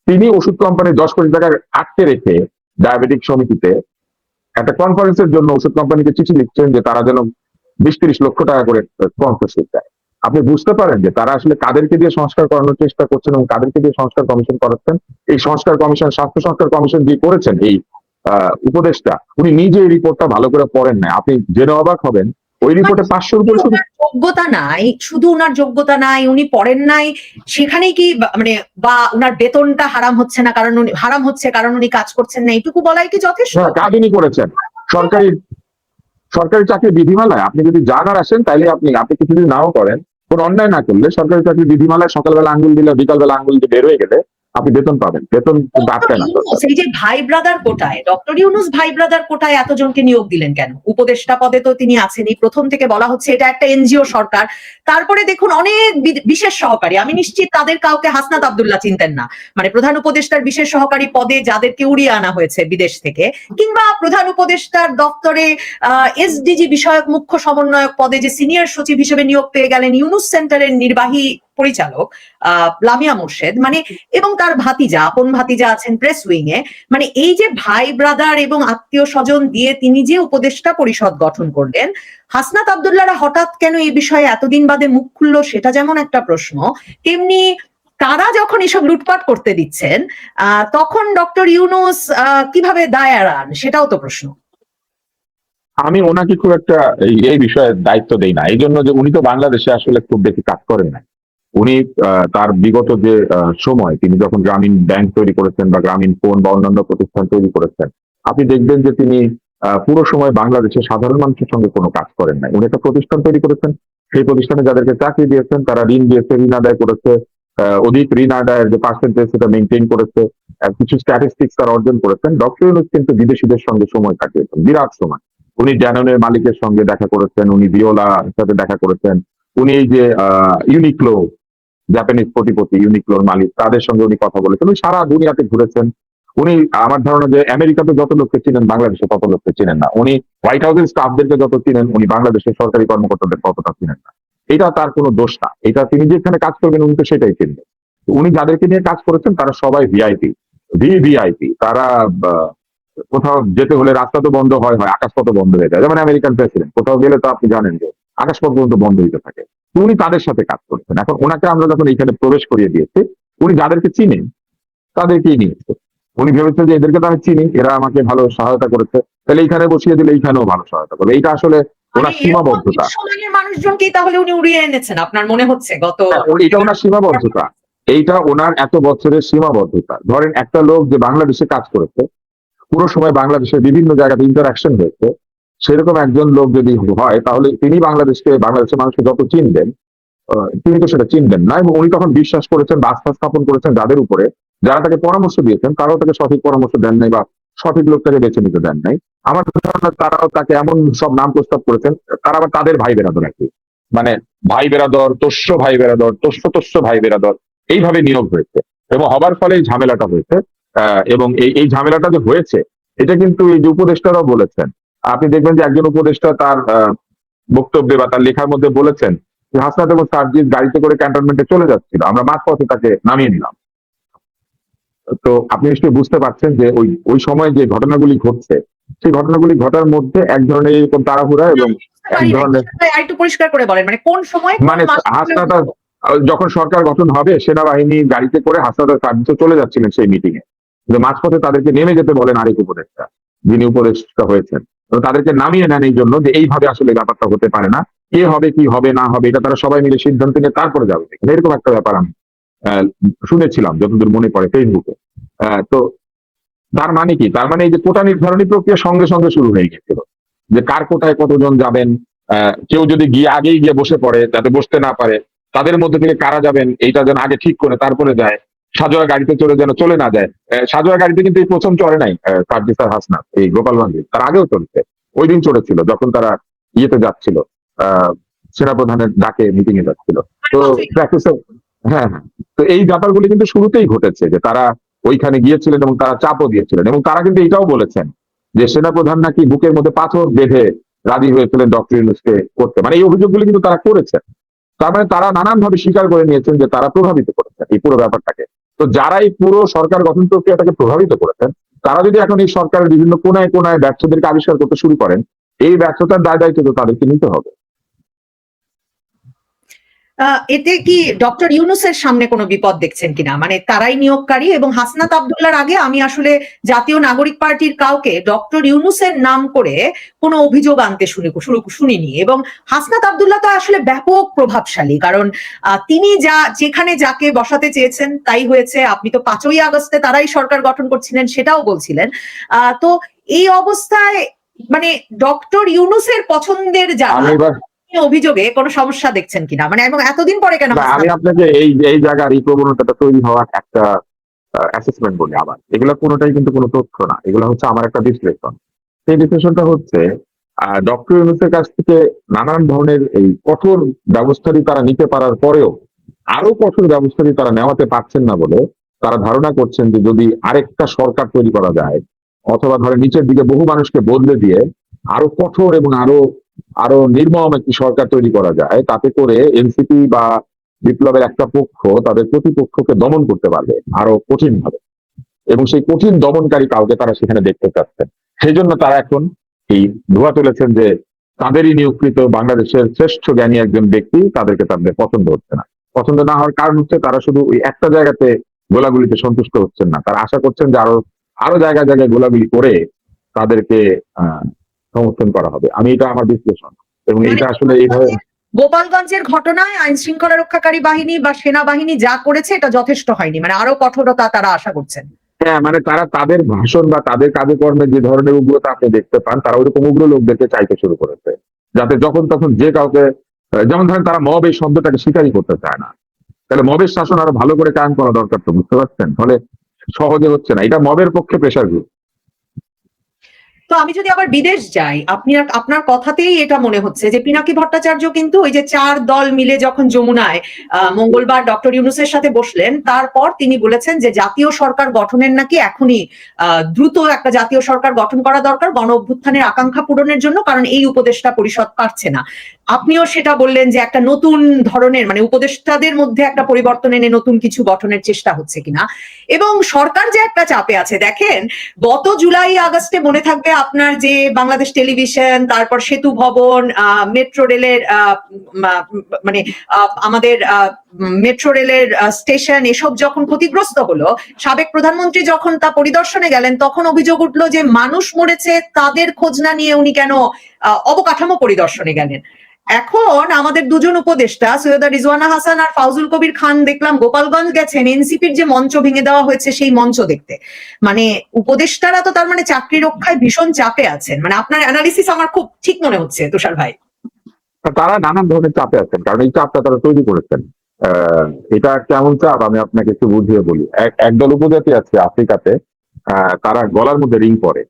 তিনি ওষুধ কোম্পানির 10 কোটি টাকা আটকে রেখে ডায়াবেটিক সমিতিতে একটা কনফারেন্সের জন্য ওষুধ কোম্পানিকে চিঠি লিখছেন যে তারা যেন 20-30 লক্ষ টাকা করে স্পন্সরশিপ দেয়। আপনি বুঝতে পারেন যে তারা আসলে কাদেরকে দিয়ে সংস্কার করানোর চেষ্টা করছেন এবং কাদেরকে দিয়ে সংস্কার কমিশন করাচ্ছেন। এই সংস্কার কমিশন, স্বাস্থ্য সংস্কার কমিশন যে করেছেন এই উপদেষ্টা, উনি নিজে এই রিপোর্টটা ভালো করে পড়েন না। আপনি জেনে অবাক হবেন ওই রিপোর্টে 500-র উপরে শুধু যোগ্যতা নাই, শুধু উনার যোগ্যতা নাই, উনি পড়েন নাই, সেখানেই কি মানে বা উনার বেতনটা হারাম হচ্ছে না কারণ উনি হারাম হচ্ছে কারণ উনি কাজ করছেন না, এইটুকু বলাই কি যথেষ্ট? কাজই করেছেন সরকারি সরকারি চাকরি বিধিমালায় আপনি যদি জানার আসেন তাহলে আপনি কিছু যদি নাও করেন, কোন অন্যায় না করলে সরকারি চাকরি বিধিমালায় সকালবেলা আঙ্গুল দিলে বিকালবেলা আঙ্গুল দিয়ে বের হয়ে গেলে আপনি বেতন পাবেন। বেতন আটকায় না। এই যে ভাই ব্রাদার কোটায়, ডক্টর ইউনূস ভাই ব্রাদার কোটায় এতজনকে নিয়োগ দিলেন কেন? উপদেষ্টা পদে তো তিনি আছেনই, প্রথম থেকে বলা হচ্ছে এটা একটা এনজিও সরকার। তারপরে দেখুন অনেক বিশেষ সহকারী, আমি নিশ্চিত তাদের কাউকে হাসনাত আব্দুল্লাহ চিনতেন না, মানে প্রধান উপদেষ্টার বিশেষ সহকারী পদে যাদেরকে উড়িয়ে আনা হয়েছে বিদেশ থেকে, কিংবা প্রধান উপদেষ্টার দপ্তরে এসডিজি বিষয়ক মুখ্য সমন্বয়ক পদে যে সিনিয়র সচিব হিসেবে নিয়োগ পেয়ে গেলেন ইউনূস সেন্টারের নির্বাহী পরিচালক লামিয়া মোর্শেদ, মানে এবং তার ভাতিজা, আপন ভাতিজা আছেন প্রেস উইং এ। মানে এই যে ভাই ব্রাদার এবং আত্মীয় স্বজন দিয়ে তিনি যে উপদেষ্টা পরিষদ গঠন করলেন, হাসনাত আব্দুল্লাহরা হঠাৎ কেন এই বিষয়ে এতদিন বাদে মুখ খুললো সেটা যেমন একটা প্রশ্ন, তেমনি তারা যখন এসব লুটপাট করতে দিচ্ছেন তখন ডক্টর ইউনূস কিভাবে দায় এড়ান সেটাও তো প্রশ্ন। আমি ওনাকে খুব একটা এই বিষয়ে দায়িত্ব দেই না, এই জন্য যে উনি তো বাংলাদেশে আসলে খুব বেশি কাজ করেন না। উনি তার বিগত যে সময় তিনি যখন গ্রামীণ ব্যাংক তৈরি করেছেন বা গ্রামীণ ফোন বা অন্যান্য প্রতিষ্ঠান তৈরি করেছেন, আপনি দেখবেন যে তিনি পুরো সময় বাংলাদেশের সাধারণ মানুষের সঙ্গে কোনো কাজ করেন নাই। উনি একটা প্রতিষ্ঠান তৈরি করেছেন, সেই প্রতিষ্ঠানে যাদেরকে চাকরি দিয়েছেন তারা ঋণ দিয়েছে, ঋণ আদায় করেছে, অধিক ঋণ আদায়ের যে পার্সেন্টেজ সেটা মেনটেন করেছে, কিছু স্ট্যাটিস্টিক্স তারা অর্জন করেছেন। ডক্টর ইউনূস কিন্তু বিদেশিদের সঙ্গে সময় কাটিয়েছেন, বিরাট সময়। উনি ড্যাননের মালিকের সঙ্গে দেখা করেছেন, উনি ভিওলার সাথে দেখা করেছেন, উনি এই যে ইউনিক্লো জাপানিজ কোটিপতি ইউনিক্লোর মালিক তাদের সঙ্গে উনি কথা বলেছেন, উনি সারা দুনিয়াতে ঘুরেছেন। উনি আমার ধারণা যে আমেরিকাতে যত লোককে চিনেন বাংলাদেশে তত লোককে চিনেন না। উনি হোয়াইট হাউসের স্টাফদেরকে যত চিনেন উনি বাংলাদেশের সরকারি কর্মকর্তাদের ততটা চিনেন না। এটা তার কোনো দোষ না, এটা তিনি যেখানে কাজ করবেন উনি তো সেটাই চিনবেন। উনি যাদেরকে নিয়ে কাজ করেছেন তারা সবাই ভিআইপি, ভিভিআইপি। তারা কোথাও যেতে হলে রাস্তা তো বন্ধ হয়, আকাশপথ বন্ধ হয়ে যায়। যেমন আমেরিকান প্রেসিডেন্ট কোথাও গেলে তো আপনি জানেন যে আকাশপথ পর্যন্ত বন্ধ হইতে থাকে। উনি তাদের সাথে কাজ করেছেন। এখন ওনাকে আমরা যখন এইখানে প্রবেশ করিয়ে দিয়েছি, উনি যাদেরকে চিনেন তাদেরকেই নিয়েছে। উনি ভেবেছেন যে এদেরকে তো আমি চিনি, এরা আমাকে ভালো সহায়তা করেছে, তাহলে এইখানে বসিয়ে দিলে এইখানেও ভালো সহায়তা করবে। এইটা আসলে ওনার সীমাবদ্ধতা। মানুষজনকেই তাহলে উনি উড়িয়ে এনেছেন আপনার মনে হচ্ছে গত? এটা ওনার সীমাবদ্ধতা, এইটা ওনার এত বছরের সীমাবদ্ধতা। ধরেন একটা লোক যে বাংলাদেশে কাজ করেছে, পুরো সময় বাংলাদেশের বিভিন্ন জায়গাতে ইন্টারাকশন হয়েছে, সেরকম একজন লোক যদি হয় তাহলে তিনি বাংলাদেশের মানুষকে যত চিনবেন তিনি তো সেটা চিনবেন না। এবং উনি তখন বিশ্বাস করেছেন বা আস্থা স্থাপন করেছেন যাদের উপরে, যারা তাকে পরামর্শ দিয়েছেন তারাও তাকে সঠিক পরামর্শ দেন নাই বা সঠিক লোকটাকে বেছে নিতে দেন নাই। আমার ধারণা তারাও তাকে এমন সব নাম প্রস্তাব করেছেন, তারা আবার তাদের ভাই বেরাদর আর কি, মানে ভাই বেরাদর, তোষ্য ভাই বেরাদর, তোষ্য ভাই বেরাদর, এইভাবে নিয়োগ হয়েছে এবং হবার ফলে এই ঝামেলাটা হয়েছে। এবং এই ঝামেলাটা যে হয়েছে এটা কিন্তু এই যে উপদেষ্টারাও বলেছেন। আপনি দেখবেন যে একজন উপদেষ্টা তার বক্তব্যে বা তার লেখার মধ্যে বলেছেন যে হাসনাত এবং সার্জিস গাড়িতে করে ক্যান্টনমেন্টে চলে যাচ্ছিল, আমরা মাঝপথে তাকে নামিয়ে নিলাম। তো আপনি নিশ্চয়ই বুঝতে পারছেন যে ওই সময় যে ঘটনাগুলি ঘটছে সেই ঘটনাগুলি ঘটার মধ্যে এক ধরনের এরকম তাড়াহুড়া এবং এক ধরনের একটু পরিষ্কার করে বলেন মানে কোন সময়, মানে হাসনাত যখন সরকার গঠন হবে সেনাবাহিনী গাড়িতে করে হাসনাত সার্জিস চলে যাচ্ছিলেন সেই মিটিং এ, যে মাঝপথে তাদেরকে নেমে যেতে বলেন আরেক উপদেষ্টা যিনি উপদেষ্টা হয়েছেন, তাদেরকে নামিয়ে নেন এই জন্য যে এইভাবে আসলে ব্যাপারটা হতে পারে না, কে হবে কি হবে না হবে এটা তারা সবাই মিলে সিদ্ধান্ত নিয়ে তারপরে যাবে। এরকম একটা ব্যাপার আমি শুনেছিলাম যতদূর মনে পড়ে ফেসবুকে। তো তার মানে কি, তার মানে এই যে কোটা নির্ধারণী প্রক্রিয়া সঙ্গে সঙ্গে শুরু হয়ে গেছিল, যে কার কোটায় কতজন যাবেন, কেউ যদি আগেই গিয়ে বসে পড়ে, যাতে বসতে না পারে, তাদের মধ্যে থেকে কারা যাবেন এইটা যেন আগে ঠিক করে তারপরে যায়, সাজোয়া গাড়িতে চলে না যায়। সাজোয়া গাড়িতে কিন্তু এই প্রথম চড়ে নাই কার্জি স্যার হাসনাত, এই গোপালগঞ্জে তার আগেও চলছে। ওই দিন চড়েছিল যখন তারা ইয়েতে যাচ্ছিল, সেনাপ্রধানের ডাকে মিটিং এ যাচ্ছিল। তো প্র্যাকটিসে, হ্যাঁ হ্যাঁ, তো এই ব্যাপারগুলি কিন্তু শুরুতেই ঘটেছে যে তারা ওইখানে গিয়েছিলেন এবং তারা চাপও দিয়েছিলেন, এবং তারা কিন্তু এটাও বলেছেন যে সেনাপ্রধান নাকি বুকের মধ্যে পাথর বেঁধে রাজি হয়েছিলেন ডক্টর ইউনূসকে করতে। মানে এই অভিযোগগুলি কিন্তু তারা করেছেন। তার মানে তারা নানানভাবে স্বীকার করে নিয়েছেন যে তারা প্রভাবিত করেছেন এই পুরো ব্যাপারটাকে। তো যারা এই পুরো সরকার গঠন প্রক্রিয়াটাকে প্রভাবিত করেছেন, তারা যদি এখন এই সরকারের বিভিন্ন কোনায় কোনায় ব্যর্থদেরকে আবিষ্কার করতে শুরু করেন, এই ব্যর্থতার দায় দায়িত্ব তো তাদেরকে নিতে হবে। এতে কি ডক্টর ইউনূসের সামনে কোনো বিপদ দেখছেন কিনা? মানে তারাই নিয়োগকারী, এবং হাসনাত আব্দুল্লাহর আগে আমি আসলে জাতীয় নাগরিক পার্টির কাউকে ডক্টর ইউনূসের নাম করে কোনো অভিযোগ আনতে শুনিনি। এবং হাসনাত আব্দুল্লাহ তো আসলে ব্যাপক প্রভাবশালী, কারণ তিনি যেখানে যাকে বসাতে চেয়েছেন তাই হয়েছে। আপনি তো 5ই আগস্টে তারাই সরকার গঠন করছিলেন সেটাও বলছিলেন। তো এই অবস্থায় মানে ডক্টর ইউনূসের পছন্দের অভিযোগে কোনো সমস্যা দেখছেন কিনা, মানে এবং এতদিন পরে কেন? আমি আপনাকে এই জায়গার এই প্রবণতাটা তৈরি হওয়ার একটা অ্যাসেসমেন্ট বলি। আবার এগুলো কোনোটাই কিন্তু কোনো তথ্য না, এগুলো হচ্ছে আমার একটা বিশ্লেষণ। সেই বিশ্লেষণটা হচ্ছে ডক্টর ইউনূসের কাছ থেকে নানান ধরনের এই কঠোর ব্যবস্থাটি তারা নিতে পারার পরেও আরো কঠোর ব্যবস্থাটি তারা নেওয়াতে পারছেন না বলে তারা ধারণা করছেন যে যদি আরেকটা সরকার তৈরি করা যায়, অথবা ধরেন নিচের দিকে বহু মানুষকে বদলে দিয়ে আরো কঠোর এবং আরো নির্মম একটি সরকার তৈরি করা যায়, তাতে করে এনসিপি বা বিপ্লবের একটা পক্ষ তাদের প্রতিপক্ষকে দমন করতে পারবে আরো কঠিন ভাবে, এবং সেই কঠিন দমনকারী কাউকে তারা সেখানে দেখতে চাচ্ছেন। সেই জন্য তারা এখন এই ধোয়া তুলেছেন যে তাদেরই নিয়োগকৃত বাংলাদেশের শ্রেষ্ঠ জ্ঞানী একজন ব্যক্তি, তাদেরকে তাদের পছন্দ হচ্ছে না। পছন্দ না হওয়ার কারণ হচ্ছে তারা শুধু ওই একটা জায়গাতে গোলাগুলিতে সন্তুষ্ট হচ্ছেন না, তারা আশা করছেন যে আরো জায়গায় জায়গায় গোলাগুলি করে তাদেরকে সমর্থন করা হবে। এটা আমার বিশ্লেষণ, এবং এটা আসলে এইভাবে গোপালগঞ্জের ঘটনায় আইন শৃঙ্খলা রক্ষাকারী বাহিনী বা সেনাবাহিনী যা করেছে এটা যথেষ্ট হয়নি, মানে আরো কঠোরতা তারা আশা করছেন। হ্যাঁ, মানে তারা তাদের ভাষণ বা তাদের কাজে কর্মে যে ধরনের উগ্রতা আপনি দেখতে পান, তারা ওইরকম উগ্র লোকদেরকে চাইতে শুরু করেছে, যাতে যখন তখন যে কাউকে, যেমন ধরেন তারা মব এই শব্দটাকে স্বীকারই করতে চায় না। তাহলে মবের শাসন আরো ভালো করে কায়েম করা দরকার, তো বুঝতে পারছেন? ফলে সহজে হচ্ছে না, এটা মবের পক্ষে প্রেশার গ্রুপ। তো আমি যদি আবার বিদেশ যাই, আপনার কথাতেই এটা মনে হচ্ছে যে পিনাকি ভট্টাচার্য কিন্তু ওই যে 4 দল মিলে যখন যমুনায় মঙ্গলবার ডক্টর ইউনূসের সাথে বসলেন, তারপর তিনি বলেছেন যে জাতীয় সরকার গঠনের নাকি এখনই দ্রুত একটা জাতীয় সরকার গঠন করা দরকার গণ অভ্যুত্থানের আকাঙ্ক্ষা পূরণের জন্য, কারণ এই উপদেষ্টা পরিষদ পারছে না। আপনিও সেটা বললেন যে একটা নতুন ধরনের, মানে উপদেষ্টাদের মধ্যে একটা পরিবর্তন এনে নতুন কিছু গঠনের চেষ্টা হচ্ছে কিনা। এবং সরকার যে একটা চাপে আছে, দেখেন গত জুলাই আগস্টে মনে থাকবে আপনার যে বাংলাদেশ টেলিভিশন, তারপর সেতু ভবন, মেট্রো রেলের মানে আমাদের মেট্রো রেলের স্টেশন এসব যখন ক্ষতিগ্রস্ত হলো, সাবেক প্রধানমন্ত্রী যখন তা পরিদর্শনে গেলেন, তখন অভিযোগ উঠলো যে মানুষ মরেছে তাদের খোঁজ না নিয়ে উনি কেন অবকাঠামো পরিদর্শনে গেলেন। এখন আমাদের দুজন উপদেষ্টা সৈয়দা রিজওয়ানা হাসান আর ফাউজুল কবির খান দেখলাম গোপালগঞ্জ গেছেন এনসিপির যে মঞ্চ ভেঙে দেওয়া হয়েছে সেই মঞ্চ দেখতে। মানে উপদেষ্টারা তো তার মানে চাকরি রক্ষায় ভীষণ চাপে আছেন। মানে আপনার অ্যানালিসিস আমার খুব ঠিক মনে হচ্ছে তুষার ভাই। তারা নানান ধরনের চাপে আছেন, কারণ এই চাপটা তারা তৈরি করেছেন। এটা কেমন চাপ আমি আপনাকে একটু বুঝিয়ে বলি। একদল উপজাতি আছে আফ্রিকাতে, তারা গলার মধ্যে রিং পরে।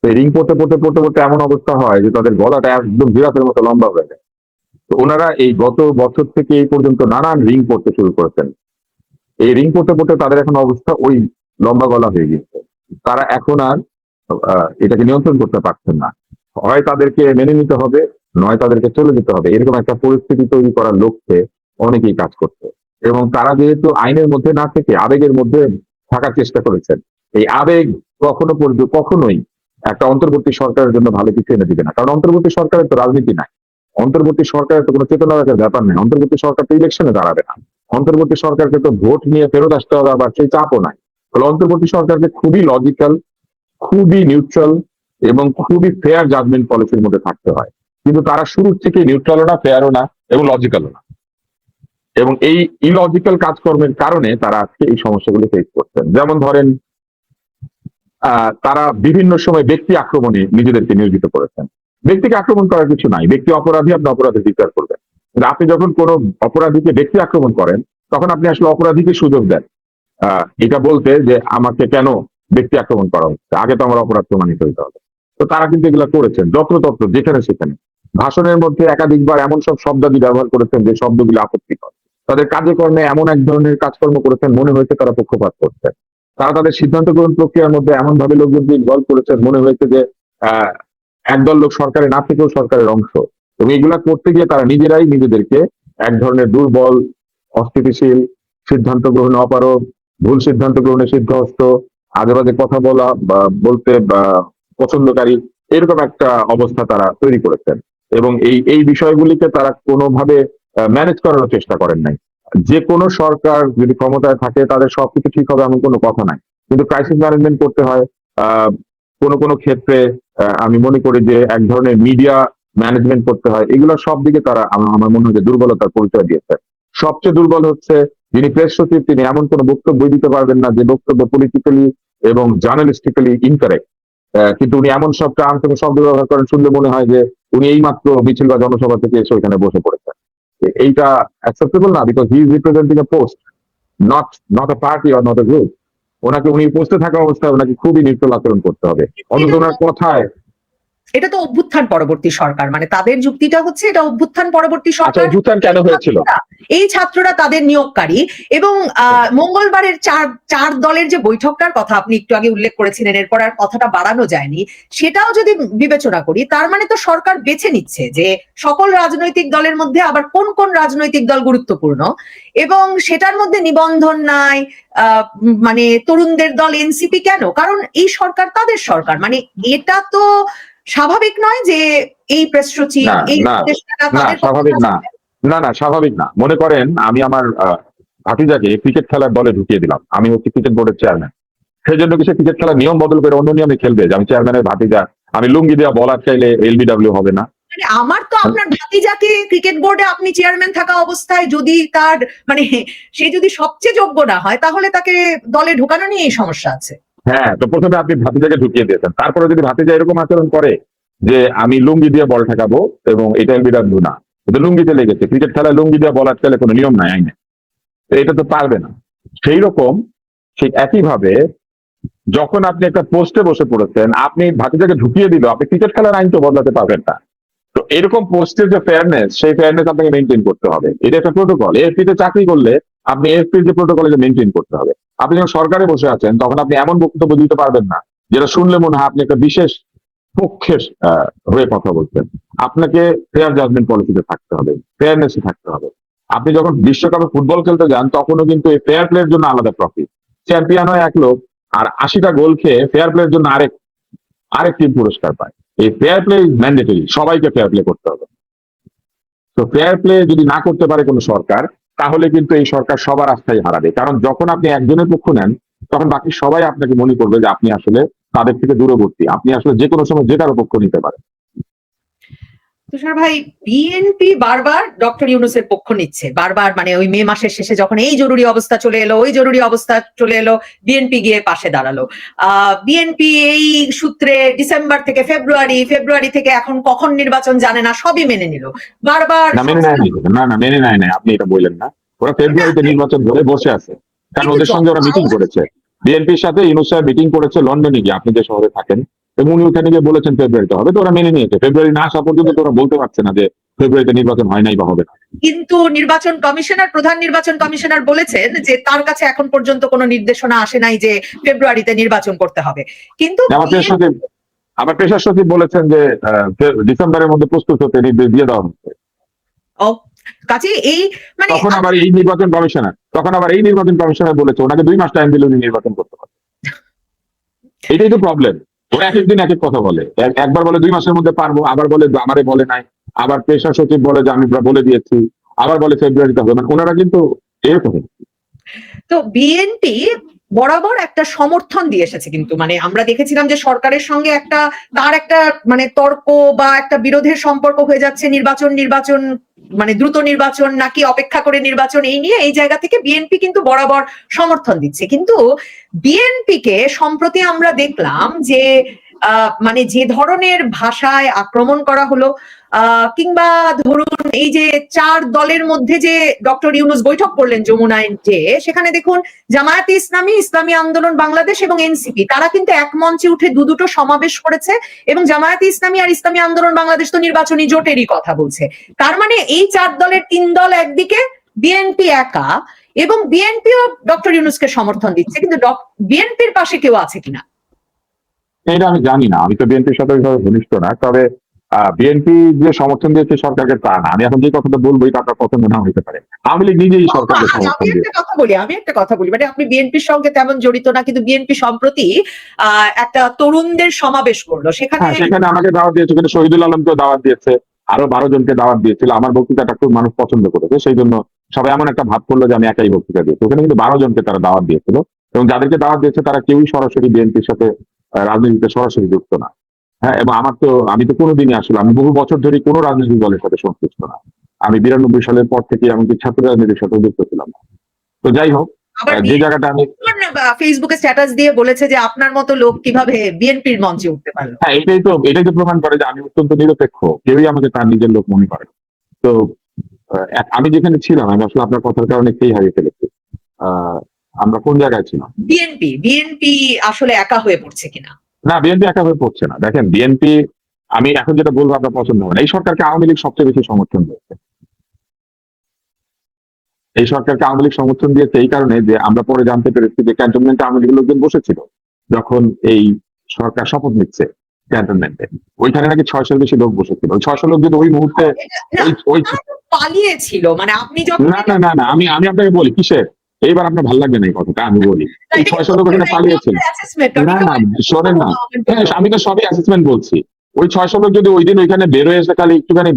রিং পড়তে পড়তে পড়তে পড়তে এমন অবস্থা হয় যে তাদের গলাটা একদম জিরাফের মতো লম্বা হয়ে যায়। তো ওনারা এই গত বছর থেকে এই পর্যন্ত নানান রিং পড়তে শুরু করেছেন। এই রিং পড়তে পড়তে তাদের এখন অবস্থা ওই লম্বা গলা হয়ে গিয়েছে। তারা এখন আর এটাকে নিয়ন্ত্রণ করতে পারছেন না। হয় তাদেরকে মেনে নিতে হবে, নয় তাদেরকে চলে যেতে হবে। এরকম একটা পরিস্থিতি তৈরি করার লক্ষ্যে অনেকেই কাজ করছে, এবং তারা যেহেতু আইনের মধ্যে না থেকে আবেগের মধ্যে থাকার চেষ্টা করেছেন, এই আবেগ কখনোই একটা অন্তর্বর্তী সরকারের জন্য ভালো কিছু এনে দিবে না। কারণ অন্তর্বর্তী সরকারের তো রাজনীতি নাই, অন্তর্বর্তী সরকারের তো কোনো চেতনা রাখার ব্যাপার নেই, অন্তর্বর্তী সরকার তো ইলেকশনে দাঁড়াবে না, অন্তর্বর্তী সরকারকে তো ভোট নিয়ে ফেরত আসতে হবে, আবার সেই চাপও নাই। ফলে অন্তর্বর্তী সরকারকে খুবই লজিক্যাল, খুবই নিউট্রাল এবং খুবই ফেয়ার জাজমেন্ট পলিসির মধ্যে থাকতে হয়। কিন্তু তারা শুরুর থেকে নিউট্রালও না, ফেয়ারও না এবং লজিক্যালও না, এবং এই ইলজিক্যাল কাজকর্মের কারণে তারা আজকে এই সমস্যাগুলো ফেস করছেন। যেমন ধরেন তারা বিভিন্ন সময় ব্যক্তি আক্রমণে নিজেদেরকে নিয়োজিত করেছেন। ব্যক্তিকে আক্রমণ করার কিছু নাই, ব্যক্তি অপরাধী, আপনি অপরাধের বিচার করবেন। কিন্তু আপনি যখন কোনো অপরাধীকে ব্যক্তি আক্রমণ করেন, তখন আপনি আসলে অপরাধীকে সুযোগ দেন এটা বলতে যে আমাকে কেন ব্যক্তি আক্রমণ করা হচ্ছে, আগে তো আমার অপরাধ প্রমাণিত হইতে হবে। তো তারা কিন্তু এগুলা করেছেন যত্রতত্র, যেখানে সেখানে। ভাষণের মধ্যে একাধিকবার এমন সব শব্দাদি ব্যবহার করেছেন যে শব্দগুলো আপত্তিকর। তাদের কাজে কর্মে এমন এক ধরনের কাজকর্ম করেছেন, মনে হয়েছে তারা পক্ষপাত করছে। তারা তাদের সিদ্ধান্ত গ্রহণ প্রক্রিয়ার মধ্যে এমন ভাবে লোকজনকে ইনভলভ করেছেন, মনে হয়েছে যে আহ একদল লোক সরকারে না থেকেও সরকারের অংশ। এবং এগুলা করতে গিয়ে তারা নিজেরাই নিজেদেরকে এক ধরনের দুর্বল, অস্থিতিশীল, সিদ্ধান্ত গ্রহণে অপারগ, ভুল সিদ্ধান্ত গ্রহণে সিদ্ধহস্ত, আজে বাজে কথা বলা বা বলতে বা পছন্দকারী, এরকম একটা অবস্থা তারা তৈরি করেছেন। এবং এই বিষয়গুলিকে তারা কোনোভাবে ম্যানেজ করার চেষ্টা করেন নাই। যে কোনো সরকার যদি ক্ষমতায় থাকে তাদের সবকিছু ঠিক হবে এমন কোনো কথা নাই, কিন্তু ক্রাইসিস ম্যানেজমেন্ট করতে হয়। আহ কোনো কোনো ক্ষেত্রে আমি মনে করি যে এক ধরনের মিডিয়া ম্যানেজমেন্ট করতে হয়। এগুলো সব দিকে তারা আমার মনে হয় যে দুর্বলতার পরিচয় দিয়েছে। সবচেয়ে দুর্বল হচ্ছে যিনি প্রেস সচিব, তিনি এমন কোনো বক্তব্য দিতে পারবেন না যে বক্তব্য পলিটিক্যালি এবং জার্নালিস্টিক্যালি ইনকারেক্ট, কিন্তু উনি এমন সব টার্ম এবং শব্দ ব্যবহার করেন, শুনলে মনে হয় যে উনি এইমাত্র মিছিল বা জনসভা থেকে এসে ওইখানে বসে পড়েছেন। এইটা অ্যাকসেপ্টেবল না, because he is representing A post, not not a party or not a group. ওনাকে, উনি পোস্টে থাকা অবস্থায় ওনাকে খুবই নির্দল আচরণ করতে হবে, অন্তত ওনার কথায়। এটা তো অভ্যুত্থান পরবর্তী সরকার, মানে তাদের যুক্তিটা হচ্ছে এটা অভ্যুত্থান পরবর্তী আচ্ছা, সরকার। অভ্যুত্থান কেন হয়েছিল? এই ছাত্ররা তাদের নিয়োগকারী। এবং মঙ্গলবারের চার দলের যে বৈঠকটার কথা আপনি একটু আগে উল্লেখ করেছিলেন, এরপর আর কথাটা বাড়ানো যায়নি, সেটাও যদি বিবেচনা করি, তার মানে তো সরকার বেছে নিচ্ছে যে সকল রাজনৈতিক দলের মধ্যে আবার কোন কোন রাজনৈতিক দল গুরুত্বপূর্ণ, এবং সেটার মধ্যে নিবন্ধন নাই। মানে তরুণদের দল এনসিপি কেন? কারণ এই সরকার তাদের সরকার, মানে এটা তো স্বাভাবিক নয় যে এই প্রেস সচিব, এই উপদেষ্টারা তাদের স্বাভাবিক না। না, স্বাভাবিক না। মনে করেন আমি আমার ভাতিজাকে ক্রিকেট খেলার দলে ঢুকিয়ে দিলাম, আমি হচ্ছে ক্রিকেট বোর্ডের চেয়ারম্যান। সেই জন্য কি সে ক্রিকেট খেলার নিয়ম বদল করে অন্য নিয়মে খেলবে যে আমি চেয়ারম্যানের ভাতিজা, আমি লুঙ্গি দেওয়া বল আটকাইলে এলবিডব্লিউ হবে না? মানে আমার তো আপনার ভাতিজাকে ক্রিকেট বোর্ডে আপনি চেয়ারম্যান থাকা অবস্থায় যদি তার মানে সে যদি সবচেয়ে যোগ্য না হয়, তাহলে তাকে দলে ঢোকানো নিয়ে এই সমস্যা আছে। হ্যাঁ, তো প্রথমে আপনি ভাতিজাকে ঢুকিয়ে দিয়েছেন, তারপরে যদি ভাতিজা এরকম আচরণ করে যে আমি লুঙ্গি দিয়ে বল ঠেকাবো এবং এটা এলবিডব্লিউ না, কিন্তু লুঙ্গিতে লেগেছে, ক্রিকেট খেলায় লুঙ্গি দিয়ে বল আটকালে কোনো নিয়ম নাই আইনে, তো এটা তো পারবে না। সেই রকম ঠিক একইভাবে যখন আপনি একটা পোস্টে বসে পড়েছেন, আপনি ভাতিজাকে ঢুকিয়ে দিল, আপনি ক্রিকেট খেলার আইন তো বদলাতে পারবেন না। তো এরকম পোস্টের যে ফেয়ারনেস, সেই ফেয়ারনেস আপনাকে মেনটেন করতে হবে। এটা একটা প্রোটোকল। এএফপি তে চাকরি করলে আপনি এএফপির যে প্রোটোকল মেনটেন করতে হবে। আপনি যখন সরকারে বসে আছেন তখন আপনি এমন বক্তব্য দিতে পারবেন না যেটা শুনলে মনে হয় আপনি একটা বিশেষ পক্ষের হয়ে কথা বলছেন। আপনাকে ফেয়ার জাজমেন্ট পলিসিতে থাকতে হবে, ফেয়ারনেসে থাকতে হবে। আপনি যখন বিশ্বকাপে ফুটবল খেলতে যান তখনও কিন্তু এই ফেয়ার প্লের জন্য আলাদা ট্রফি, চ্যাম্পিয়ন হয় এক লোক, আর 80টা গোল খেয়ে ফেয়ার প্লের জন্য আরেক টিম পুরস্কার পায়। এই ফেয়ার প্লে ইজ ম্যান্ডেটরি, সবাইকে ফেয়ার প্লে করতে হবে। তো ফেয়ার প্লে যদি না করতে পারে কোনো সরকার, তাহলে কিন্তু এই সরকার সবার আস্থাই হারাবে। কারণ যখন আপনি একজনের পক্ষ নেন, তখন বাকি সবাই আপনাকে মনে করবে যে আপনি আসলে তাদের থেকে দূরবর্তী, আপনি আসলে যে কোনো সময় যে কারো পক্ষ নিতে পারেন। তুষার ভাই, বিএনপি বারবার ডক্টর ইউনূসের পক্ষ নিচ্ছে, বারবার, মানে ওই মে মাসের শেষে যখন এই জরুরি অবস্থা চলে এলো, ওই জরুরি অবস্থা চলে এলো, বিএনপি গিয়ে পাশে দাঁড়ালো। বিএনপি এই সূত্রে ডিসেম্বর থেকে ফেব্রুয়ারি, ফেব্রুয়ারি থেকে এখন কখন নির্বাচন জানে না, সবই মেনে নিল বারবার। মেনে নেয় নাই, আপনি এটা বললেন না। ওরা ফেব্রুয়ারিতে নির্বাচন ধরে বসে আছে, কারণ ওদের সঙ্গে ওরা মিটিং করেছে। বিএনপির সাথে ইউনূস সাহেব মিটিং করেছে লন্ডনে গিয়ে, আপনি যে শহরে থাকেন, এবং উনি ওখানে গিয়ে বলেছেন ফেব্রুয়ারিতে হবে, তো ওরা মেনে নিয়েছে। ফেব্রুয়ারি না আসা পর্যন্ত তো ওরা বলতে পারছে না যে ফেব্রুয়ারিতে নির্বাচন হয় নাই বা হবে না। কিন্তু নির্বাচন কমিশনার, প্রধান নির্বাচন কমিশনার বলেছেন যে তার কাছে এখন পর্যন্ত কোনো নির্দেশনা আসে নাই যে ফেব্রুয়ারিতে নির্বাচন করতে হবে। কিন্তু আমার পেশার সচিব বলেছেন যে ডিসেম্বরের মধ্যে প্রস্তুত হতে নির্দেশ দিয়ে দেওয়া হচ্ছে। কাজে এই মানে তখন আবার এই নির্বাচন কমিশনার বলেছে ওনাকে 2 মাস টাইম দিলে উনি নির্বাচন করতে পারেন। এটাই তো প্রবলেম, ওরা এক একদিন এক এক কথা বলে। একবার বলে 2 মাসের মধ্যে পারবো, আবার বলে আমারে বলে নাই, আবার পেশার সচিব বলে যে আমি বলে দিয়েছি, আবার বলে ফেব্রুয়ারিতে হবে। মানে ওনারা কিন্তু এরকম। তো বিএনপি বরাবর একটা সমর্থন দিয়ে এসেছে, কিন্তু মানে আমরা দেখেছিলাম যে সরকারের সঙ্গে তার একটা মানে তর্ক বা একটা বিরোধের সম্পর্ক হয়ে যাচ্ছে, নির্বাচন মানে দ্রুত নির্বাচন নাকি অপেক্ষা করে নির্বাচন, এই নিয়ে এই জায়গা থেকে বিএনপি কিন্তু বরাবর সমর্থন দিচ্ছে। কিন্তু বিএনপি কে সম্প্রতি আমরা দেখলাম যে মানে যে ধরনের ভাষায় আক্রমণ করা হলো, কিংবা ধরুন এই যে 4 দলের মধ্যে যে ডক্টর ইউনূস বৈঠক করলেন যমুনায়, যে সেখানে দেখুন জামায়াতে ইসলামী, ইসলামী আন্দোলন বাংলাদেশ এবং এনসিপি তারা কিন্তু এক মঞ্চে উঠে দুটো সমাবেশ করেছে, এবং জামায়াতে ইসলামী আর ইসলামী আন্দোলন বাংলাদেশ তো নির্বাচনী জোটেরই কথা বলছে। তার মানে এই 4 দলের 3 দল একদিকে, বিএনপি একা, এবং বিএনপিও ডক্টর ইউনূসকে সমর্থন দিচ্ছে, কিন্তু বিএনপির পাশে কেউ আছে কিনা এটা আমি জানি না, আমি তো বিএনপির সাথে ওইভাবে ঘনিষ্ঠ না। তবে বিএনপি যে সমর্থন দিয়েছে সরকারকে তা না। আমি এখন যে কথাটা বলবো এটা আপনার পছন্দ না হতে পারে। আওয়ামী লীগ নিজেই সরকারকে সমর্থন দিয়েছে। আমি একটা কথা বলি, মানে আপনি বিএনপির সঙ্গে তেমন জড়িত না, কিন্তু বিএনপি সম্প্রতি একটা তরুণদের সমাবেশ করলো, সেখানে আমাকে দাওয়াত দিয়েছে, কিন্তু শহীদুল আলমকেও দাওয়াত দিয়েছে, আরো 12 জনকে দাওয়াত দিয়েছিল। আমার বক্তৃতাটা খুব মানুষ পছন্দ করেছে, সেই জন্য সবাই এমন একটা ভাব করলো যে আমি একাই বক্তৃতা দিয়েছি। ওখানে কিন্তু 12 জনকে তারা দাওয়াত দিয়েছিল, এবং যাদেরকে দাওয়াত দিয়েছে তারা কেউই সরাসরি বিএনপির সাথে রাজনীতিতে সরাসরি যুক্ত না। হ্যাঁ, এবং আমি তো কোনোদিনই আসলে আমি বহু বছর ধরে কোনো রাজনৈতিক দলের সাথে সংশ্লিষ্ট না। আমি 92 সালের পর থেকে এমনকি ছাত্র রাজনীতির সাথে যুক্ত ছিলাম না। তো যাই হোক, যে জায়গাটা আমি ফেসবুকে স্ট্যাটাস দিয়ে বলেছে যে আপনার মতো লোক কিভাবে বিএনপির মঞ্চে উঠতে পারলো। হ্যাঁ, এটাই তো প্রমাণ করে যে আমি অত্যন্ত নিরপেক্ষ, কেউই আমাকে তার নিজের লোক মনে করে না। তো আমি যেখানে ছিলাম, আমি আসলে আপনার কথার কারণে খেই হারিয়ে ফেলেছি। আমরা কোন জায়গায় ছিলাম? বিএনপি আসলে একা হয়ে পড়ছে কিনা? না, বিএনপি একা হয়ে পড়ছে না। দেখেন, বিএনপি, আমি এখন যেটা বলবো আপনার পছন্দ হবে না, এই সরকারকে আওয়ামী লীগ সবচেয়ে বেশি সমর্থন দিয়েছে। এই সরকারকে আওয়ামী লীগ সমর্থন দিয়েছে এই কারণে যে আমরা পরে জানতে পেরেছি যে ক্যান্টনমেন্টে আওয়ামী লীগের লোকজন বসেছিল যখন এই সরকার শপথ নিচ্ছে ক্যান্টনমেন্টে। ওইখানে নাকি 600-এর বেশি লোক বসেছিল। ওই 600 লোক যদি ওই মুহূর্তে পালিয়েছিল, মানে আপনি যখন না, আমি আপনাকে বলি কিসের, এইবার আপনার ভালো লাগবে না এই কথাটা, আমি বলি এই 600 লোক ওখানে পালিয়েছিল। না, শোনেন না, আমি তো সবই অ্যাসেসমেন্ট বলছি। ওই 600 লোক যদি ওই দিন ওইখানে বেরোয় এসে খালি একটুখানি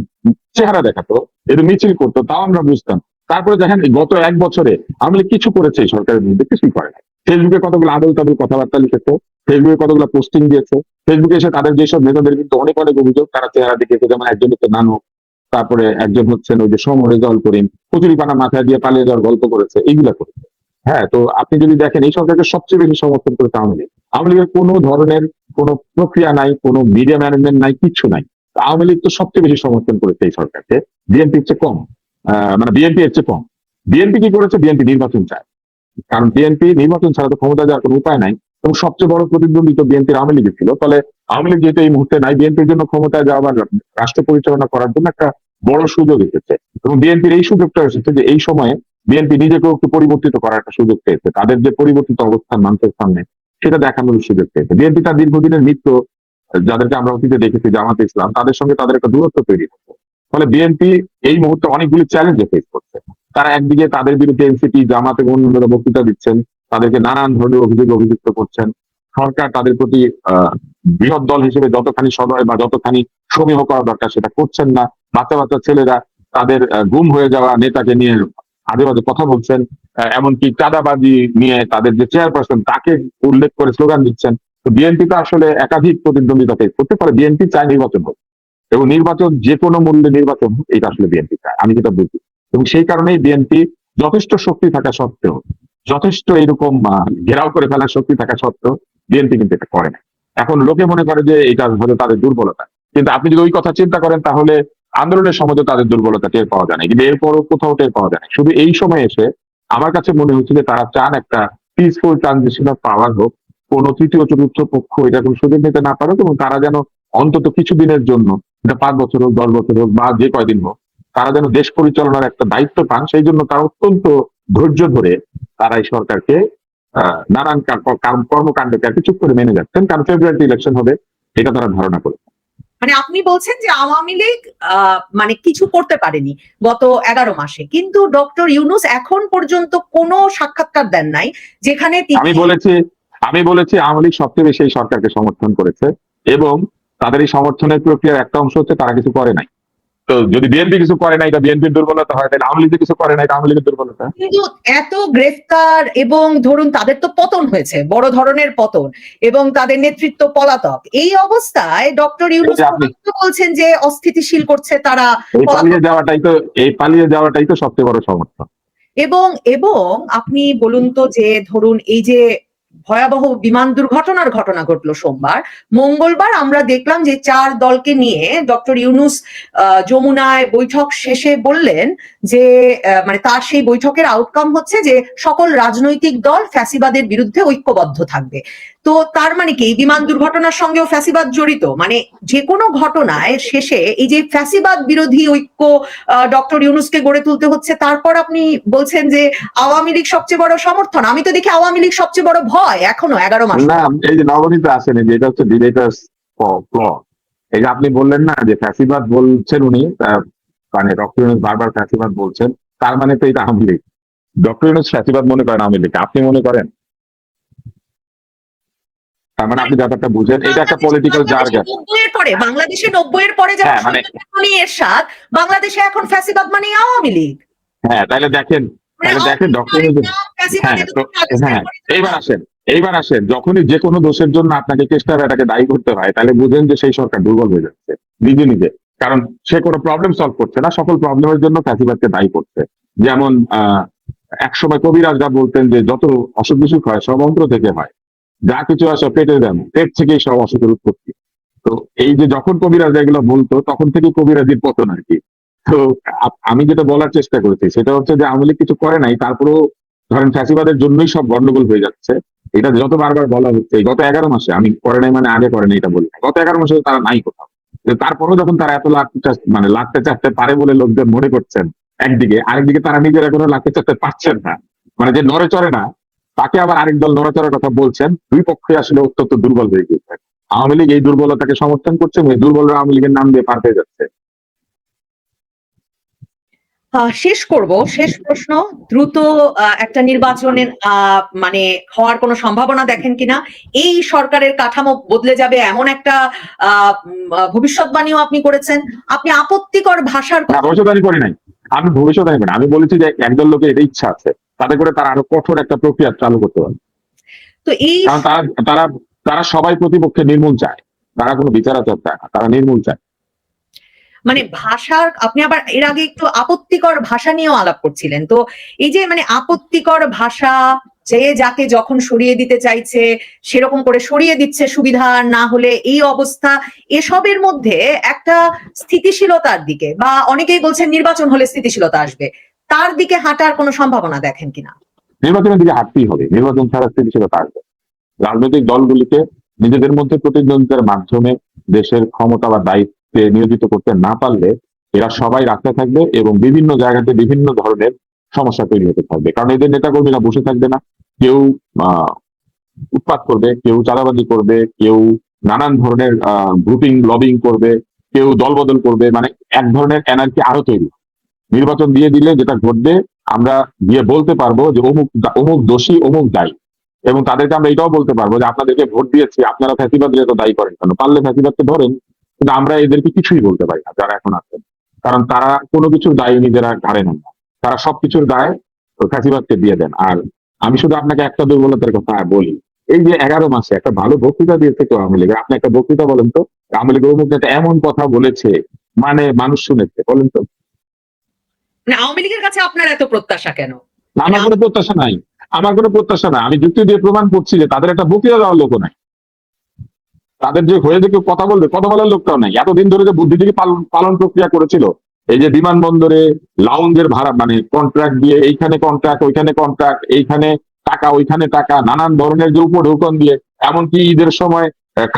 চেহারা দেখাতো, একটু মিছিল করতো, তাও আমরা বুঝতাম। তারপরে দেখেন গত 1 বছরে আওয়ামী লীগ কিছু করেছে এই সরকারের বিরুদ্ধে? কিছুই করে না। ফেসবুকে কতগুলো আদল তাদল কথাবার্তা লিখেছে, ফেসবুকে কতগুলো পোস্টিং দিয়েছে, ফেসবুকে এসে তাদের যেসব নেতাদের কিন্তু অনেক অভিযোগ, তারা চেহারা দেখিয়েছে। যেমন একজন হচ্ছে নানক, তারপরে একজন হচ্ছেন ওই যে সমরেজাল করিম, কচুরিপানা মাথায় দিয়ে পালিয়ে যাওয়ার গল্প করেছে, এইগুলা করেছে। হ্যাঁ, তো আপনি যদি দেখেন এই সরকারকে সবচেয়ে বেশি সমর্থন করেছে আওয়ামী লীগ। আওয়ামী লীগের কোনো ধরনের কোনো প্রক্রিয়া নাই, কোনো মিডিয়া ম্যানেজমেন্ট নাই, কিচ্ছু নাই। আওয়ামী লীগ তো সবচেয়ে বেশি সমর্থন করেছে এই সরকারকে, বিএনপির চেয়ে কম। মানে বিএনপি এর চেয়ে কম। বিএনপি কি করেছে? বিএনপি নির্বাচন চায়, কারণ বিএনপি নির্বাচন ছাড়া তো ক্ষমতা যাওয়ার কোনো উপায় নাই, এবং সবচেয়ে বড় প্রতিদ্বন্দ্বী তো বিএনপির আওয়ামী লীগের ছিল। ফলে আওয়ামী লীগ যেহেতু এই মুহূর্তে নাই, বিএনপির জন্য ক্ষমতায় যাওয়ার, রাষ্ট্র পরিচালনা করার জন্য একটা বড় সুযোগ এসেছে। এবং বিএনপির এই সুযোগটা এসেছে যে এই সময়ে বিএনপি নিজেকেও একটু পরিবর্তিত করার একটা সুযোগ পেয়েছে। তাদের যে পরিবর্তিত অবস্থান মানুষের সামনে, সেটা দেখানোর সুযোগ পেয়েছে। বিএনপি তার দীর্ঘদিনের মিত্র, যাদেরকে আমরা অতীতে দেখেছি, জামাতে ইসলাম, তাদের সঙ্গে তাদের একটা দূরত্ব তৈরি হচ্ছে। ফলে বিএনপি এই মুহূর্তে অনেকগুলি চ্যালেঞ্জে ফেস করছে। তারা একদিকে তাদের বিরুদ্ধে এনসিপি, জামাত এবং অন্যরা বক্তৃতা দিচ্ছেন, তাদেরকে নানান ধরনের অভিযুক্ত করছেন। সরকার তাদের প্রতি বৃহৎ দল হিসেবে যতখানি সদয় বা যতখানি সমীহ করা দরকার সেটা করছেন না। বাচ্চা ছেলেরা তাদের গুম হয়ে যাওয়া নেতাকে নিয়ে আজে বাজে কথা বলছেন, এমনকি চাঁদাবাজি নিয়ে তাদের যে চেয়ারপারসন তাকে উল্লেখ করে স্লোগান দিচ্ছেন। তো বিএনপি তো আসলে একাধিক প্রতিদ্বন্দ্বিতা ফেস করতে পারে। বিএনপি চায় নির্বাচন হোক, এবং নির্বাচন যে কোনো মূল্যে নির্বাচন হোক, এটা আসলে বিএনপি চায়, আমি যেটা বুঝি। এবং সেই কারণেই বিএনপি যথেষ্ট শক্তি থাকা সত্ত্বেও, যথেষ্ট এরকম ঘেরাও করে ফেলার শক্তি থাকা সত্ত্বেও বিএনপি কিন্তু এটা করে না। এখন লোকে মনে করে যে এটা হয়তো তাদের দুর্বলতা, কিন্তু আপনি যদি ওই কথা চিন্তা করেন তাহলে আন্দোলনের সময় তো তাদের দুর্বলতা টের পাওয়া যায় না, কিন্তু এরপরও কোথাও টের পাওয়া যায় না। শুধু এই সময় এসে আমার কাছে মনে হচ্ছে যে তারা চান একটা পিসফুল ট্রানজিশন অফ পাওয়ার হোক, কোন তৃতীয় চতুর্থ পক্ষ এটা কোনো সুযোগ নিতে না পারুক, এবং তারা যেন অন্তত কিছুদিনের জন্য, এটা 5 বছর হোক, 10 বছর হোক, বা যে কয়দিন হোক, তারা যেন দেশ পরিচালনার একটা দায়িত্ব পান। সেই জন্য তারা অত্যন্ত ধৈর্য ধরে তারা এই সরকারকে নানান কর্মকাণ্ডকে আর কি চুপ করে মেনে যাচ্ছেন, কারণ ফেব্রুয়ারিতে ইলেকশন হবে এটা তারা ধারণা করে। মানে আপনি বলছেন যে আওয়ামী লীগ মানে কিছু করতে পারেনি গত 11 মাসে, কিন্তু ডক্টর ইউনূস এখন পর্যন্ত কোনো সাক্ষাৎকার দেন নাই যেখানে আমি বলেছি আওয়ামী লীগ সবচেয়ে বেশি এই সরকারকে সমর্থন করেছে, এবং তাদের এই সমর্থনের প্রক্রিয়ার একটা অংশ হচ্ছে তারা কিছু করে নাই। তো যদি বিএনপি কিছু করে নাই এটা বিএনপির দুর্বলতা হয়, তাহলে আওয়ামী লীগ কিছু করে নাই আওয়ামী লীগের দুর্বলতা। কিন্তু এত গ্রেফতার, এবং ধরুন তাদের তো পতন হয়েছে, বড় ধরনের পতন, এবং তাদের নেতৃত্ব পলাতক, এই অবস্থায় ডক্টর ইউনূস বলছেন যে অস্থিতিশীল করছে তারা। এই পালিয়ে যাওয়াটাই তো সবচেয়ে বড় সমর্থন। এবং আপনি বলুন তো যে ধরুন এই যে ভয়াবহ বিমান দুর্ঘটনার ঘটনা ঘটলো সোমবার, মঙ্গলবার আমরা দেখলাম যে 4 দলকে নিয়ে ডক্টর ইউনূস যমুনায় বৈঠক শেষে বললেন যে মানে তার সেই বৈঠকের আউটকাম হচ্ছে যে সকল রাজনৈতিক দল ফ্যাসিবাদের বিরুদ্ধে ঐক্যবদ্ধ থাকবে। তো তার মানে কি বিমান দুর্ঘটনার সঙ্গেও ফ্যাসিবাদ জড়িত? মানে যে কোনো ঘটনায় শেষে এই যে ফ্যাসিবাদ বিরোধী ঐক্য ডক্টর ইউনূসকে গড়ে তুলতে হচ্ছে, তারপর আপনি বলছেন যে আওয়ামী লীগ সবচেয়ে বড় সমর্থন। আমি তো দেখি আওয়ামী লীগ সবচেয়ে বড় ভয় এখনো 11 মাস। না, এই যে নবনীতা আসেনি, যে এটা হচ্ছে ডিবেটার্স ফ্ল। এই যে আপনি বললেন না যে ফ্যাসিবাদ বলছেন উনি, মানে ডক্টর ইউনূস বারবার ফ্যাসিবাদ বলছেন, তার মানে তো এটা আওয়ামী লীগ। ডক্টর ইউনূস ফ্যাসিবাদ মনে করেন আওয়ামী লীগ, আপনি মনে করেন? তার মানে আপনি ব্যাপারটা বুঝেন, এটা একটা পলিটিক্যাল জার্গন। বাংলাদেশে 90 এর পরে যারা মানে এরশাদ, বাংলাদেশে এখন ফ্যাসিবাদ মানে আওয়ামী লীগ। হ্যাঁ, তাহলে দেখেন ডক্টর ইউনূস। হ্যাঁ, তো হ্যাঁ, এইবার আসেন যখনই যে কোনো দোষের জন্য আপনাকে কেসটা এটাকে দায়ী করতে হয়, তাহলে বুঝেন যে সেই সরকার দুর্বল হয়ে যাচ্ছে নিজে নিজে। কারণ সে কোনো প্রবলেম সলভ করছে না, সকল প্রবলেমের জন্য ফ্যাসিবাদকে দায়ী করছে। যেমন একসময় কবিরাজরা বলতেন যে যত অসুখ বিসুখ হয় সব অন্ত্র থেকে হয়, যা কিছু আসে পেটে দেন, পেট থেকেই সব অসুখের উৎপত্তি। তো এই যে যখন কবিরাজরা এগুলো বলতো তখন থেকে কবিরাজির পতন আর কি। তো আমি যেটা বলার চেষ্টা করেছি সেটা হচ্ছে যে আওয়ামী লীগ কিছু করে নাই, তারপরেও ধরেন ফ্যাসিবাদের জন্যই সব গন্ডগোল হয়ে যাচ্ছে। এটা যত বারবার বলা হচ্ছে, গত 11 মাসে, আমি করে নাই মানে আগে করে নাই এটা বলি, গত 11 মাসে তারা নাই কোথাও। তারপরেও যখন তারা এত মানে লাখতে চাটতে পারে বলে লোকজন মনে করছেন একদিকে, আরেকদিকে তারা নিজেরা কোনো লাখতে চাটতে পারছেন না, মানে যে নড়ে চড়ে না তাকে আবার আরেক দল নড়াচড়ার কথা বলছেন। দুই পক্ষে আসলে অত্যন্ত দুর্বল হয়ে গিয়েছে। আওয়ামী লীগ এই দুর্বলতাকে সমর্থন করছে, এই দুর্বলরা আওয়ামী লীগের নাম দিয়ে পার পেয়ে যাচ্ছে। শেষ করব, শেষ প্রশ্ন, দ্রুত একটা নির্বাচনের মানে হওয়ার কোনো সম্ভাবনা দেখেন কিনা? এই সরকারের কাঠামো বদলে যাবে এমন একটা ভবিষ্যৎবাণীও আপনি করেছেন। আপনি আপত্তিকর ভাষার ভবিষ্যৎবাণী করি নাই, আমি ভবিষ্যৎবাণী করি, আমি বলেছি যে একদল লোকের এটা ইচ্ছা আছে, তাতে করে তারা আরো কঠোর একটা প্রক্রিয়া চালু করতে পারে। তো এই কারণ তারা তারা সবাই প্রতিপক্ষে নির্মূল চায়, তারা কোনো বিচারাচার চায় না, তারা নির্মূল চায়। মানে ভাষার, আপনি আবার এর আগে একটু আপত্তিকর ভাষা নিয়েও আলাপ করছিলেন, তো এই যে মানে আপত্তিকর ভাষা, যে যাকে যখন সরিয়ে দিতে চাইছে সেরকম করে সরিয়ে দিচ্ছে সুবিধা না হলে, এই অবস্থা, এসবের মধ্যে একটা স্থিতিশীলতার দিকে, বা অনেকেই বলছেন নির্বাচন হলে স্থিতিশীলতা আসবে, তার দিকে হাঁটার কোনো সম্ভাবনা দেখেন কিনা? নির্বাচনের দিকে হাঁটতেই হবে, নির্বাচন ছাড়া স্থিতিশীলতা আসবে। রাজনৈতিক দলগুলিকে নিজেদের মধ্যে প্রতিদ্বন্দ্বিতার মাধ্যমে দেশের ক্ষমতা বা দায়িত্বে নিয়োজিত করতে না পারলে এরা সবাই রাস্তায় থাকবে এবং বিভিন্ন জায়গাতে বিভিন্ন ধরনের সমস্যা তৈরি হতে থাকবে। কারণ এদের নেতাকর্মীরা বসে থাকবে না, কেউ উৎপাত করবে, কেউ চাঁদাবাজি করবে, কেউ নানান ধরনের গ্রুপিং লবিং করবে, কেউ দলবদল করবে, মানে এক ধরনের এনার্জি আরো তৈরি। নির্বাচন দিয়ে দিলে যেটা ঘটবে, আমরা গিয়ে বলতে পারবো যে অমুক অমুক দোষী, অমুক দায়ী, এবং তাদেরকে আমরা এটাও বলতে পারবো যে আপনাদেরকে ভোট দিয়েছি, আপনারা ফ্যাসিবাদের এত দায়ী করেন কেন? পারলে ফ্যাসিবাদকে ধরেন, কিন্তু আমরা এদেরকে কিছুই বলতে পারি না যারা এখন আছেন, কারণ তারা কোনো কিছুর দায়ী নিজেরা ঘাড়ে নেন না, তারা সবকিছুর দায় ফ্যাসিবাদকে দিয়ে দেন। আর আমি শুধু আপনাকে একটা দুর্বলতার কথা বলি, এই যে 11 মাসে একটা ভালো বক্তৃতা দিয়েছে তো আওয়ামী লীগ, আপনি একটা বক্তৃতা বলেন তো, আওয়ামী লীগের অমুক একটা এমন কথা বলেছে মানে মানুষ শুনেছে, বলেন তো। আওয়ামী লীগের কাছে আপনার এত প্রত্যাশা কেন? আমার কোনো প্রত্যাশা নাই, আমার কোনো প্রত্যাশা নাই, আমি যুক্তি দিয়ে প্রমাণ করছি যে তাদের একটা বক্তৃতা দেওয়ার লোক নাই, তাদের যে হয়ে যে কেউ কথা বলবে, কথা বলার লোকটাও নাই। এতদিন ধরে যে বুদ্ধিজীবী পালন প্রক্রিয়া করেছিল, এই যে বিমানবন্দরে লাউঞ্জের ভাড়া মানে কন্ট্রাক্ট দিয়ে, এইখানে কন্ট্রাক্ট, ওইখানে কন্ট্রাক্ট, এইখানে টাকা, ওইখানে টাকা, নানান ধরনের যে উপঢৌকন দিয়ে, এমনকি ঈদের সময়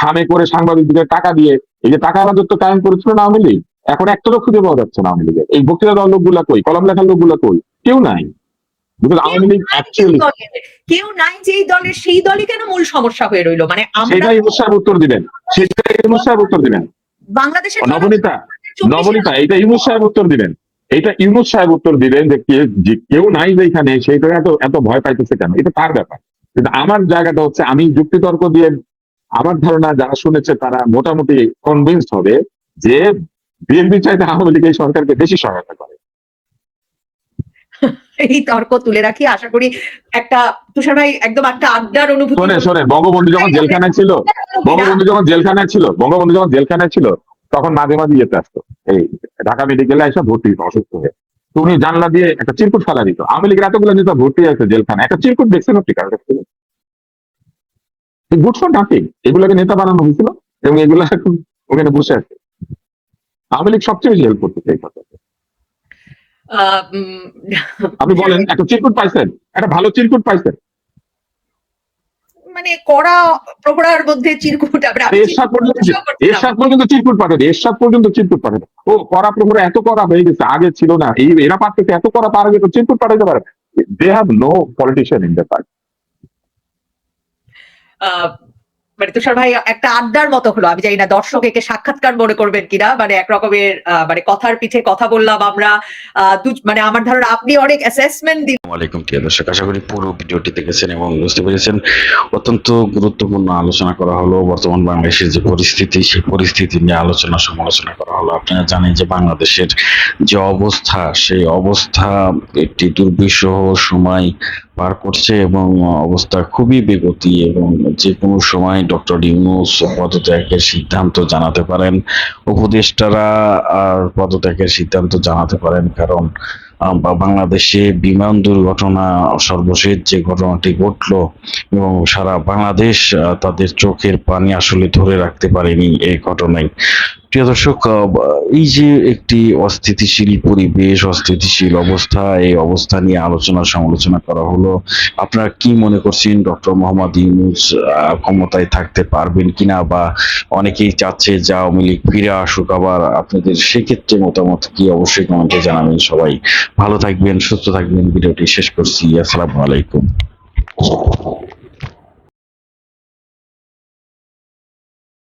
খামে করে সাংবাদিকদের টাকা দিয়ে, এই যে টাকা রাজত্ব কায়েম করেছিল না আওয়ামী লীগ, এখন একটা লোক খুঁজে পাওয়া যাচ্ছে না আওয়ামী লীগের। এই বক্তৃতা দেওয়ার লোকগুলা কই, কলম লেখার লোকগুলা কই? কেউ নাই। আওয়ামী লীগ অ্যাকচুয়ালি কেউ নাই যেই দলের, সেই দলই কেন মূল সমস্যা হয়ে রইলো? মানে সেটাই ইউনূস সাহেব উত্তর দিবেন, সেটাই ইউনূস সাহেব উত্তর দিবেন। বাংলাদেশের নবনীতা এইটা ইউনূস সাহেব উত্তর দিবেন, এইটা ইউনূস সাহেব উত্তর দিবেন যে কেউ নাই যেখানে, সেইটা এত এত ভয় পাইতেছে কেন, এটা তার ব্যাপার। কিন্তু আমার জায়গাটা হচ্ছে, আমি যুক্তিতর্ক দিয়ে, আমার ধারণা যারা শুনেছে তারা মোটামুটি কনভিন্সড হবে যে বিএনপি চাইতে আওয়ামী লীগ এই সরকারকে বেশি সহায়তা করে। এই তর্ক তুলে রাখি, আশা করি একটা, তুষার ভাই, একদম একটা আড্ডার অনুভূতি। শোনে, বঙ্গবন্ধু যখন জেলখানায় ছিল, বঙ্গবন্ধু যখন জেলখানায় ছিল তখন মাঝে মাঝে যেতে আসতো এই ঢাকা মেডিকেলে এসে ভর্তি অসুস্থ হয়ে, তুমি জানলা দিয়ে একটা চিরকুট ফেলা দিত। আওয়ামী লীগের এতগুলো নেতা ভর্তি আছে জেলখানায়, একটা চিরকুট দেখছেন আপনি কারোর কাছ থেকে? গুড ফর নাথিং, এগুলোকে নেতা বানানো হয়েছিল এবং এগুলো এখন ওখানে বসে আছে। আওয়ামী লীগ সবচেয়ে বেশি হেল্প করতে চাই। আহ, উম, আপনি বলেন একটা চিরকুট পাইছেন, একটা ভালো চিরকুট পাইছেন? মানে কড়া প্রহরার মধ্যে চিরকুট আমরা আর এরশাদ পর্যন্ত এরশাদ পর্যন্ত চিরকুট পাঠাবে, এরশাদ পর্যন্ত চিরকুট পাঠাবে। ও কড়া প্রহরা এত কড়া হয়ে গেছে, আগে ছিল না, এই এরা পারতেছে এত কড়া, তার আগে তো চিরকুট পাঠাতে পারে। They have no politician in the party. মানে তুষার ভাই একটা আড্ডার মতো হলো, আমি জানি না দর্শক একে সাক্ষাৎকার মনে করবেন কিনা, মানে এক রকমের মানে কথার পিঠে কথা বললাম আমরা। মানে আমার ধারণা আপনি অনেক অ্যাসেসমেন্ট দিলেন। আসসালামু আলাইকুম প্রিয় দর্শক, আশা করি পুরো ভিডিওটি দেখেছেন এবং বুঝতে পেরেছেন। অত্যন্ত গুরুত্বপূর্ণ আলোচনা করা হলো বর্তমান বাংলাদেশের যে পরিস্থিতি, সেই পরিস্থিতি নিয়ে আলোচনা সমালোচনা করা হলো। আপনারা জানেন যে বাংলাদেশের যে অবস্থা, সেই অবস্থা একটি দুর্বিষহ সময় পার করছে এবং অবস্থা খুবই বেগতি, এবং যে কোনো সময় ডক্টর ইউনূস পদত্যাগের সিদ্ধান্ত জানাতে পারেন, উপদেষ্টারা আর পদত্যাগের সিদ্ধান্ত জানাতে পারেন। কারণ বাংলাদেশে বিমান দুর্ঘটনা, সর্বশেষ যে ঘটনাটি ঘটলো, এবং সারা বাংলাদেশ তাদের চোখের পানি আসলে ধরে রাখতে পারেনি এই ঘটনায়। প্রিয় দর্শক, এই যে একটি অস্থিতিশীল পরিবেশ, অস্থিতিশীল অবস্থা, এই অবস্থা নিয়ে আলোচনা সমালোচনা করা হলো। আপনারা কি মনে করছেন, ডক্টর মোহাম্মদ ইউনূস ক্ষমতায় থাকতে পারবেন কিনা, বা অনেকেই চাচ্ছে যে আওয়ামী লীগ ফিরে আসুক, আবার আপনাদের সেক্ষেত্রে মতামত কি অবশ্যই কমেন্টে জানাবেন। সবাই ভালো থাকবেন, সুস্থ থাকবেন। ভিডিওটি শেষ করছি। আসসালামু আলাইকুম।